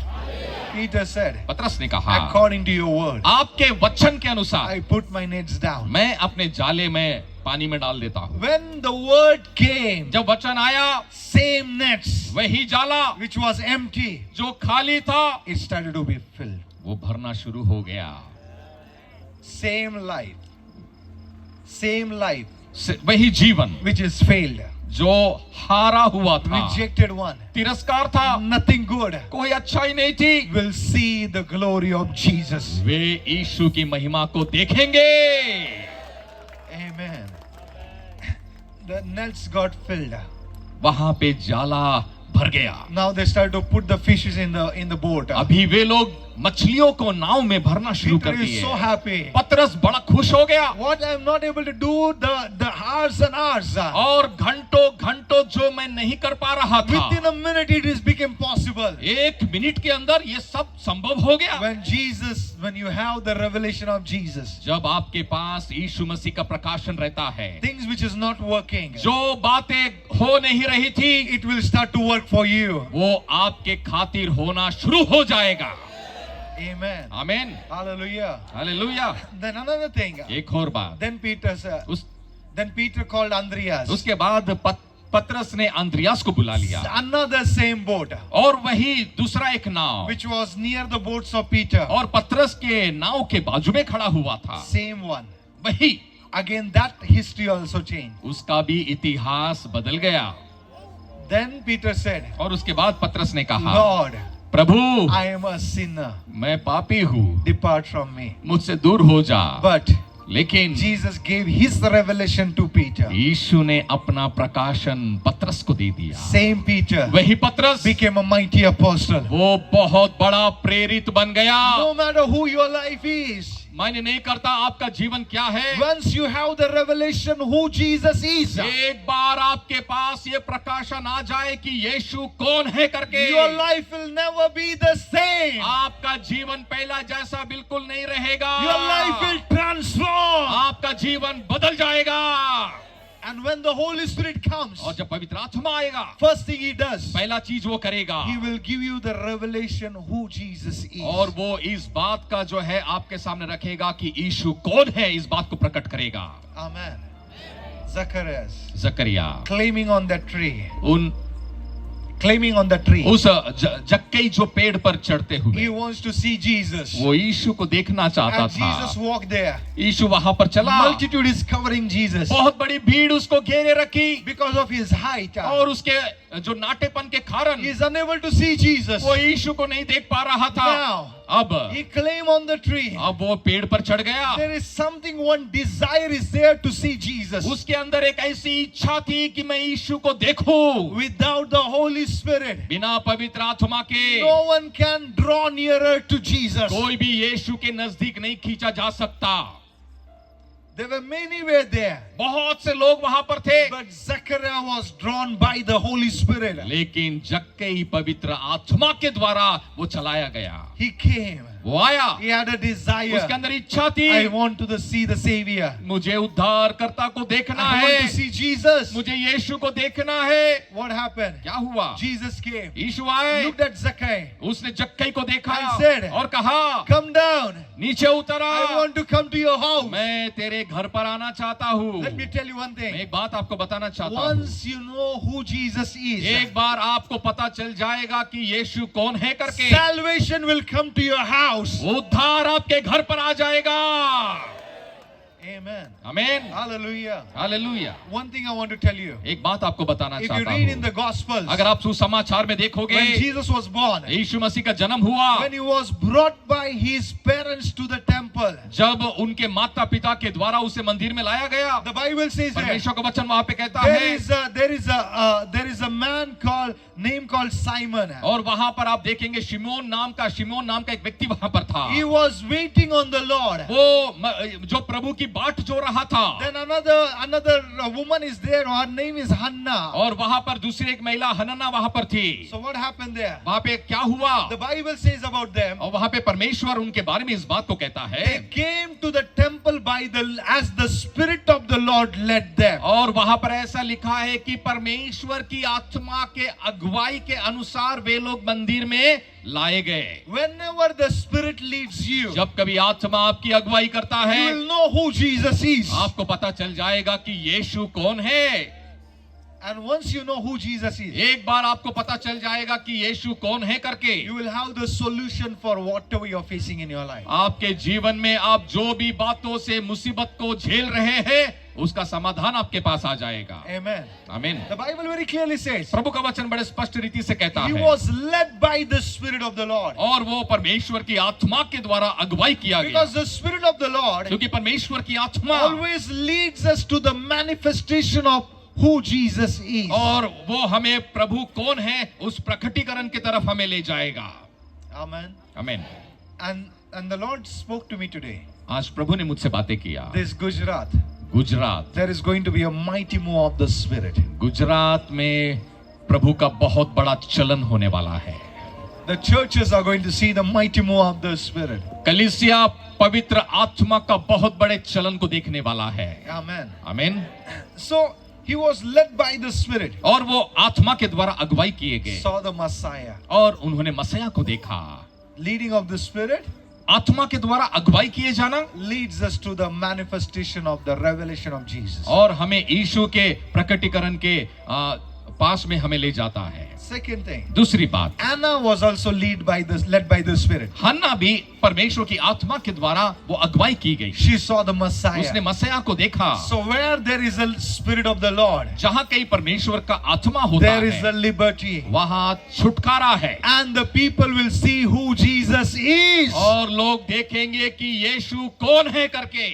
Peter said, पतरस ने कहा, according to your word, आपके वचन के अनुसार I put my nets down. मैं अपने जाले में पानी में डाल देता हूँ। When the word came, जब वचन आया, same nets वही जाला which was empty, जो खाली था, it started to be filled. वो भरना शुरू हो गया। Same life, same life वही जीवन which is failed, जो हारा हुआ था, rejected one, तिरस्कार था, nothing good, कोई अच्छाई नहीं थी, will see the glory of Jesus. वे यीशु की महिमा को देखेंगे। Amen. The nets got filled. वहां पे जाला भर गया। Now they start to put the fishes in the boat. अभी वे लोग मछलियों को नाव में भरना शुरू Peter कर is दिए। so happy. पतरस बड़ा खुश हो गया। What I am not able to do, the hours and hours. और घंटों घंटों जो मैं नहीं कर पा रहा था, Within a minute it is become possible. एक मिनट के अंदर ये सब संभव हो गया। When you have the revelation of Jesus, जब आपके पास यीशु मसीह का प्रकाशन रहता है, things which is not working, जो बातें हो नहीं रही थी, it will start to work for you. वो आपके खातिर होना शुरू हो जाएगा। Amen. आमीन। Hallelujah. Hallelujah. Then another thing. एक और बात, Then Peter called Andreas. उसके बाद पतरस ने अंद्रियास को बुला लिया, Another same boat, और वही दूसरा एक नाव, which was near the boats of Peter. और पतरस के नाव के बाजू में खड़ा हुआ था, Same one. वही, Again, that history also changed. उसका भी इतिहास बदल गया। Then Peter said, और उसके बाद पतरस ने कहा, Lord, Prabhu, I am a sinner. मैं पापी हूँ, Depart from me. मुझसे दूर हो जा। But लेकिन Jesus gave his revelation to Peter. यीशु ने अपना प्रकाशन पतरस को दे दिया। Same Peter वही पतरस became a mighty apostle. वो बहुत बड़ा प्रेरित बन गया। No matter who your life is, मायने नहीं करता आपका जीवन क्या है, once you have the revelation who Jesus is, एक बार आपके पास ये प्रकाशन आ जाए कि यीशु कौन है करके, your life will never be the same. आपका जीवन पहला जैसा बिल्कुल नहीं रहेगा। Your life will transform. आपका जीवन बदल जाएगा। And when the Holy Spirit comes, और जब पवित्र आत्मा आएगा, first thing he does, पहला चीज वो करेगा, he will give you the revelation who Jesus is. और वो इस बात का जो है आपके सामने रखेगा कि यीशु कौन है, इस बात को प्रकट करेगा। Amen. Zacharias Zechariah claiming on the tree. उस जक्कई जो पेड़ पर चढ़ते हुए, He wants to see Jesus. वो यीशु को देखना चाहता And Jesus था। walked there. यीशु वहां पर चला, Multitude is covering Jesus बहुत बड़ी भीड़ उसको घेरे रखी, because of his height. और उसके जो नाटेपन के कारण he is unable to see Jesus. वो यीशु को नहीं देख पा रहा था। Now, अब he climbed on the tree. अब वो पेड़ पर चढ़ गया। There is something, one desire is there to see Jesus. उसके अंदर एक ऐसी इच्छा थी कि मैं यीशु को देखूं। Without the Holy Spirit, बिना पवित्र आत्मा के no one can draw nearer to Jesus. कोई भी यीशु के नजदीक नहीं खींचा जा सकता। There were many were there, बहुत से लोग वहां पर थे, but Zechariah was drawn by the Holy Spirit. लेकिन जक्कई पवित्र आत्मा के द्वारा वो चलाया गया। He came. वो आया, He had a desire. उसके अंदर इच्छा थी, I want to see the Savior. मुझे उद्धारकर्ता को देखना I want to है, see Jesus. मुझे यीशु को देखना है। What happened? क्या हुआ? Jesus came. यीशु आए, Looked at Zacchaeus. उसने जक्कई को देखा And said, और कहा, Come down. नीचे उतरा, I want to come to your house. मैं तेरे घर पर आना चाहता हूँ। Let me tell you one मैं thing. एक बात आपको बताना चाहता हूँ। Once you know who Jesus is, एक बार आपको पता चल जाएगा कि यीशु कौन है करके, salvation will come to your house. उद्धार आपके घर पर आ जाएगा। Amen. आमीन, Hallelujah. Hallelujah. One thing I want to tell you. एक बात आपको बताना If you चाहता read in हूँ, the Gospels, अगर आप सुसमाचार में देखोगे, when Jesus was born, यीशु मसीह का जन्म हुआ, when he was brought by his parents to the temple, जब उनके माता पिता के द्वारा उसे मंदिर में लाया गया, the Bible says that परमेश्वर का वचन वहां पे कहता there है, there is a man called Simon. और वहां पर आप देखेंगे शिमोन नाम का एक व्यक्ति वहां पर था। He was waiting on the Lord. वो जो प्रभु की बाट जो रहा था। Then another woman is there. Her name is Hannah. और वहां पर दूसरी एक महिला हनन्ना वहां पर थी। So what happened there? वहां पे क्या हुआ? The Bible says about them. और वहां पे परमेश्वर उनके बारे में इस बात को कहता है, They came to the temple as the Spirit of the Lord led them. और वहां पर ऐसा लिखा है कि परमेश्वर की आत्मा के अगुवाई के अनुसार वे लोग मंदिर में लाए गए। Whenever the Spirit leads you, जब कभी आत्मा आपकी अगुवाई करता you है, will know who Jesus is. आपको पता चल जाएगा कि यीशु कौन है। And once you know who Jesus is, एक बार आपको पता चल जाएगा कि यीशु कौन है करके, you will have the solution for whatever you are facing in your life. आपके जीवन में आप जो भी बातों से मुसीबत को झेल रहे हैं, उसका समाधान आपके पास आ जाएगा। Amen. आमीन। The Bible very clearly says, प्रभु का वचन बड़े स्पष्ट रीति से कहता he है, was led by the Spirit of the Lord. और वो परमेश्वर की आत्मा के द्वारा अगुवाई किया गया, Because the Spirit of the Lord क्योंकि परमेश्वर की आत्मा always leads us to the manifestation of who Jesus is. और वो हमें प्रभु कौन है उस प्रकटीकरण की तरफ हमें ले जाएगा। Amen. आमीन। And the Lord spoke to me today. आज प्रभु ने मुझसे बातें किया। This Gujarat, Gujarat, there is going to be a mighty move of the Spirit. Gujarat में प्रभु का बहुत बड़ा चलन होने वाला है। The churches are going to see the mighty move of the Spirit. कलीसिया पवित्र आत्मा का बहुत बड़े चलन को देखने वाला है। Amen. आमीन। So he was led by the Spirit. और वो आत्मा के द्वारा अगुवाई किए गए, Saw the Messiah. और उन्होंने मसीहा को देखा। Leading of the Spirit आत्मा के द्वारा अगुवाई किए जाना leads us to the manifestation of the revelation of Jesus. और हमें यीशु के प्रकटीकरण के पास में हमें ले जाता है। Second thing, दूसरी बात, Anna was also led by the Spirit. हन्ना भी परमेश्वर की आत्मा के द्वारा वो अगुवाई की गई। She saw the Messiah. उसने मसीहा को देखा। So where there is a Spirit of the Lord, जहाँ कहीं परमेश्वर का आत्मा होता there is है, a liberty. वहाँ छुटकारा है, And the people will see who Jesus is. और लोग देखेंगे कि यीशु कौन है करके।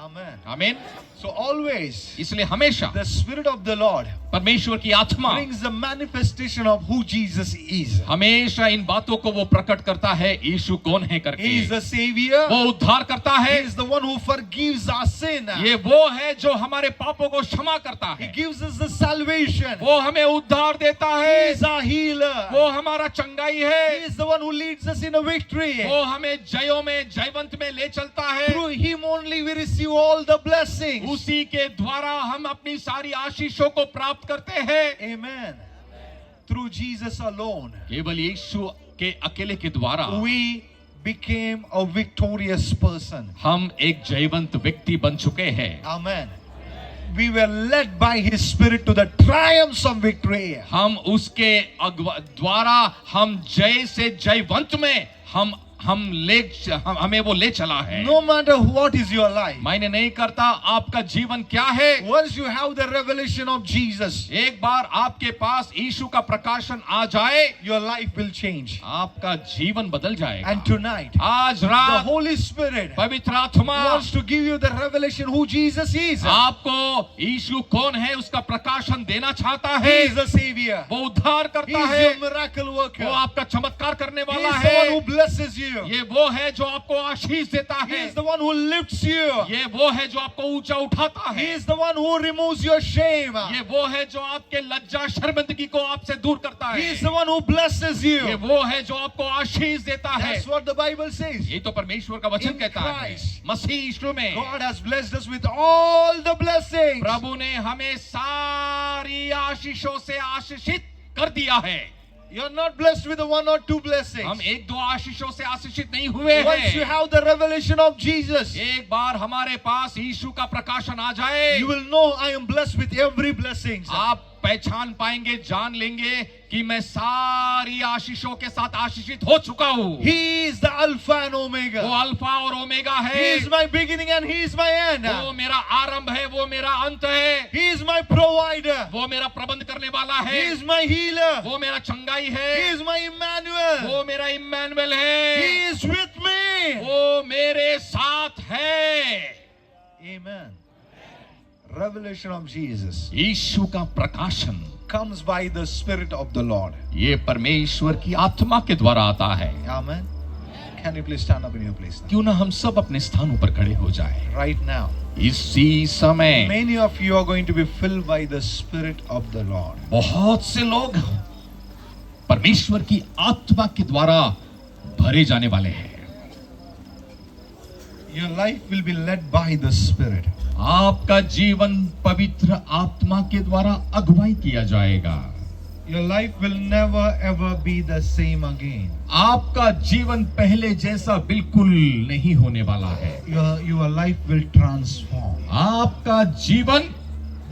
Amen. आमीन। So always इसलिए हमेशा the Spirit of the Lord परमेश्वर की आत्मा brings the manifestation of who Jesus is. हमेशा इन बातों को वो प्रकट करता है, यीशु कौन है करके। He is the Savior. वो उद्धार करता He है, is the one who forgives our sin. ये वो है जो हमारे पापों को क्षमा करता He है, gives us the salvation. वो हमें उद्धार देता He है, is our healer. वो हमारा चंगाई He है, is the one who leads us in a victory. वो हमें जयों में जयवंत में ले चलता है। Through Him only we receive all the blessings. उसी के द्वारा हम अपनी सारी आशीषों को प्राप्त करते हैं। Amen. Through Jesus alone, केवल यीशु के अकेले के द्वारा we became a victorious person. हम एक जयवंत व्यक्ति बन चुके हैं। Amen. We were led by His Spirit to the triumphs of victory. हम उसके द्वारा हम जय से जयवंत में हम हमें वो ले चला है। No matter what is your life, मायने नहीं करता आपका जीवन क्या है। once you have the revelation of Jesus, एक बार आपके पास यीशु का प्रकाशन आ जाए, your life will change. आपका जीवन बदल जाएगा। And tonight, आज the रात Holy Spirit पवित्र आत्मा wants to give you the revelation who Jesus is. आपको यीशु कौन है उसका प्रकाशन देना चाहता He है। is the Savior. वो उद्धार He करता is है, your miracle वो worker. आपका चमत्कार करने He वाला is the one है। who blesses you. ये वो है जो आपको आशीष देता He है। is the one who lifts you. ये वो है जो आपको ऊंचा उठाता He है। is the one who removes your shame. ये वो है जो आपके लज्जा शर्मिंदगी को आपसे दूर करता He है। is the one who blesses ये you. वो है जो आपको आशीष देता है। That's what the Bible says. ये तो परमेश्वर का वचन In कहता है। Christ, मसीह यीशु में God has blessed us with all the blessings. प्रभु ने हमें सारी आशीषों से आशीषित कर दिया है। You're not blessed with the one or two हम blessings. एक दो आशीषों से आशीषित नहीं हुए Once you हैं। have the revelation of Jesus, एक बार हमारे पास यीशु का प्रकाशन आ जाए, you will know I am blessed with every blessing. आप पहचान पाएंगे, जान लेंगे कि मैं सारी आशीषों के साथ आशीषित हो चुका हूँ। He is the Alpha and वो Omega. अल्फा और ओमेगा He है। is my beginning and He is my end. वो मेरा आरंभ है, वो मेरा अंत है। He is my provider. वो मेरा प्रबंध करने वाला He है। is my healer. वो मेरा चंगाई He है। is my Emmanuel. वो मेरा इम्मानुएल He है। is with me. वो मेरे साथ है। Amen. Revelation of Jesus यीशु का प्रकाशन comes by the Spirit of the Lord. ये परमेश्वर की आत्मा के द्वारा आता है। Amen. Can you please stand up in your place now? क्यों ना हम सब अपने स्थानों पर खड़े हो जाएं। Right now. इसी समय Many of you are going to be filled by the Spirit of the Lord. बहुत से लोग परमेश्वर की आत्मा के द्वारा भरे जाने वाले हैं। Your life will be led by the Spirit. आपका जीवन पवित्र आत्मा के द्वारा अगुवाई किया जाएगा। Your life will never ever be the same again. आपका जीवन पहले जैसा बिल्कुल नहीं होने वाला है। Your life will transform. आपका जीवन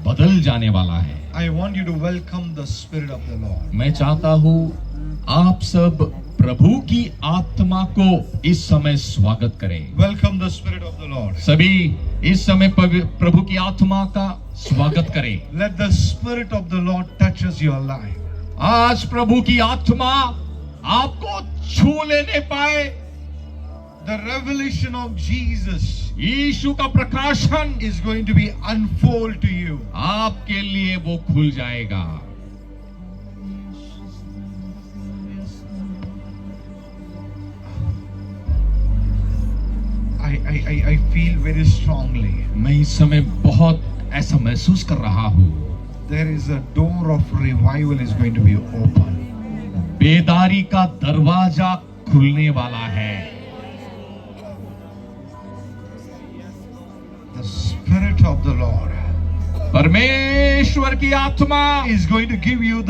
बदल जाने वाला है। I want you to welcome the Spirit of the Lord. मैं चाहता हूँ आप सब प्रभु की आत्मा को इस समय स्वागत करें। Welcome the Spirit of the Lord. सभी इस समय प्रभु की आत्मा का स्वागत करें। Let the Spirit of the Lord touches your life. आज प्रभु की आत्मा आपको छू लेने पाए। The revelation of Jesus यीशु का प्रकाशन is going to be unfold to you. आपके लिए वो खुल जाएगा। I feel very strongly. मैं इस समय बहुत ऐसा महसूस कर रहा हूँ। There is a door of revival is going to be open. बेदारी का दरवाजा खुलने वाला है। The Spirit of the Lord परमेश्वर की आत्मा is going to give you the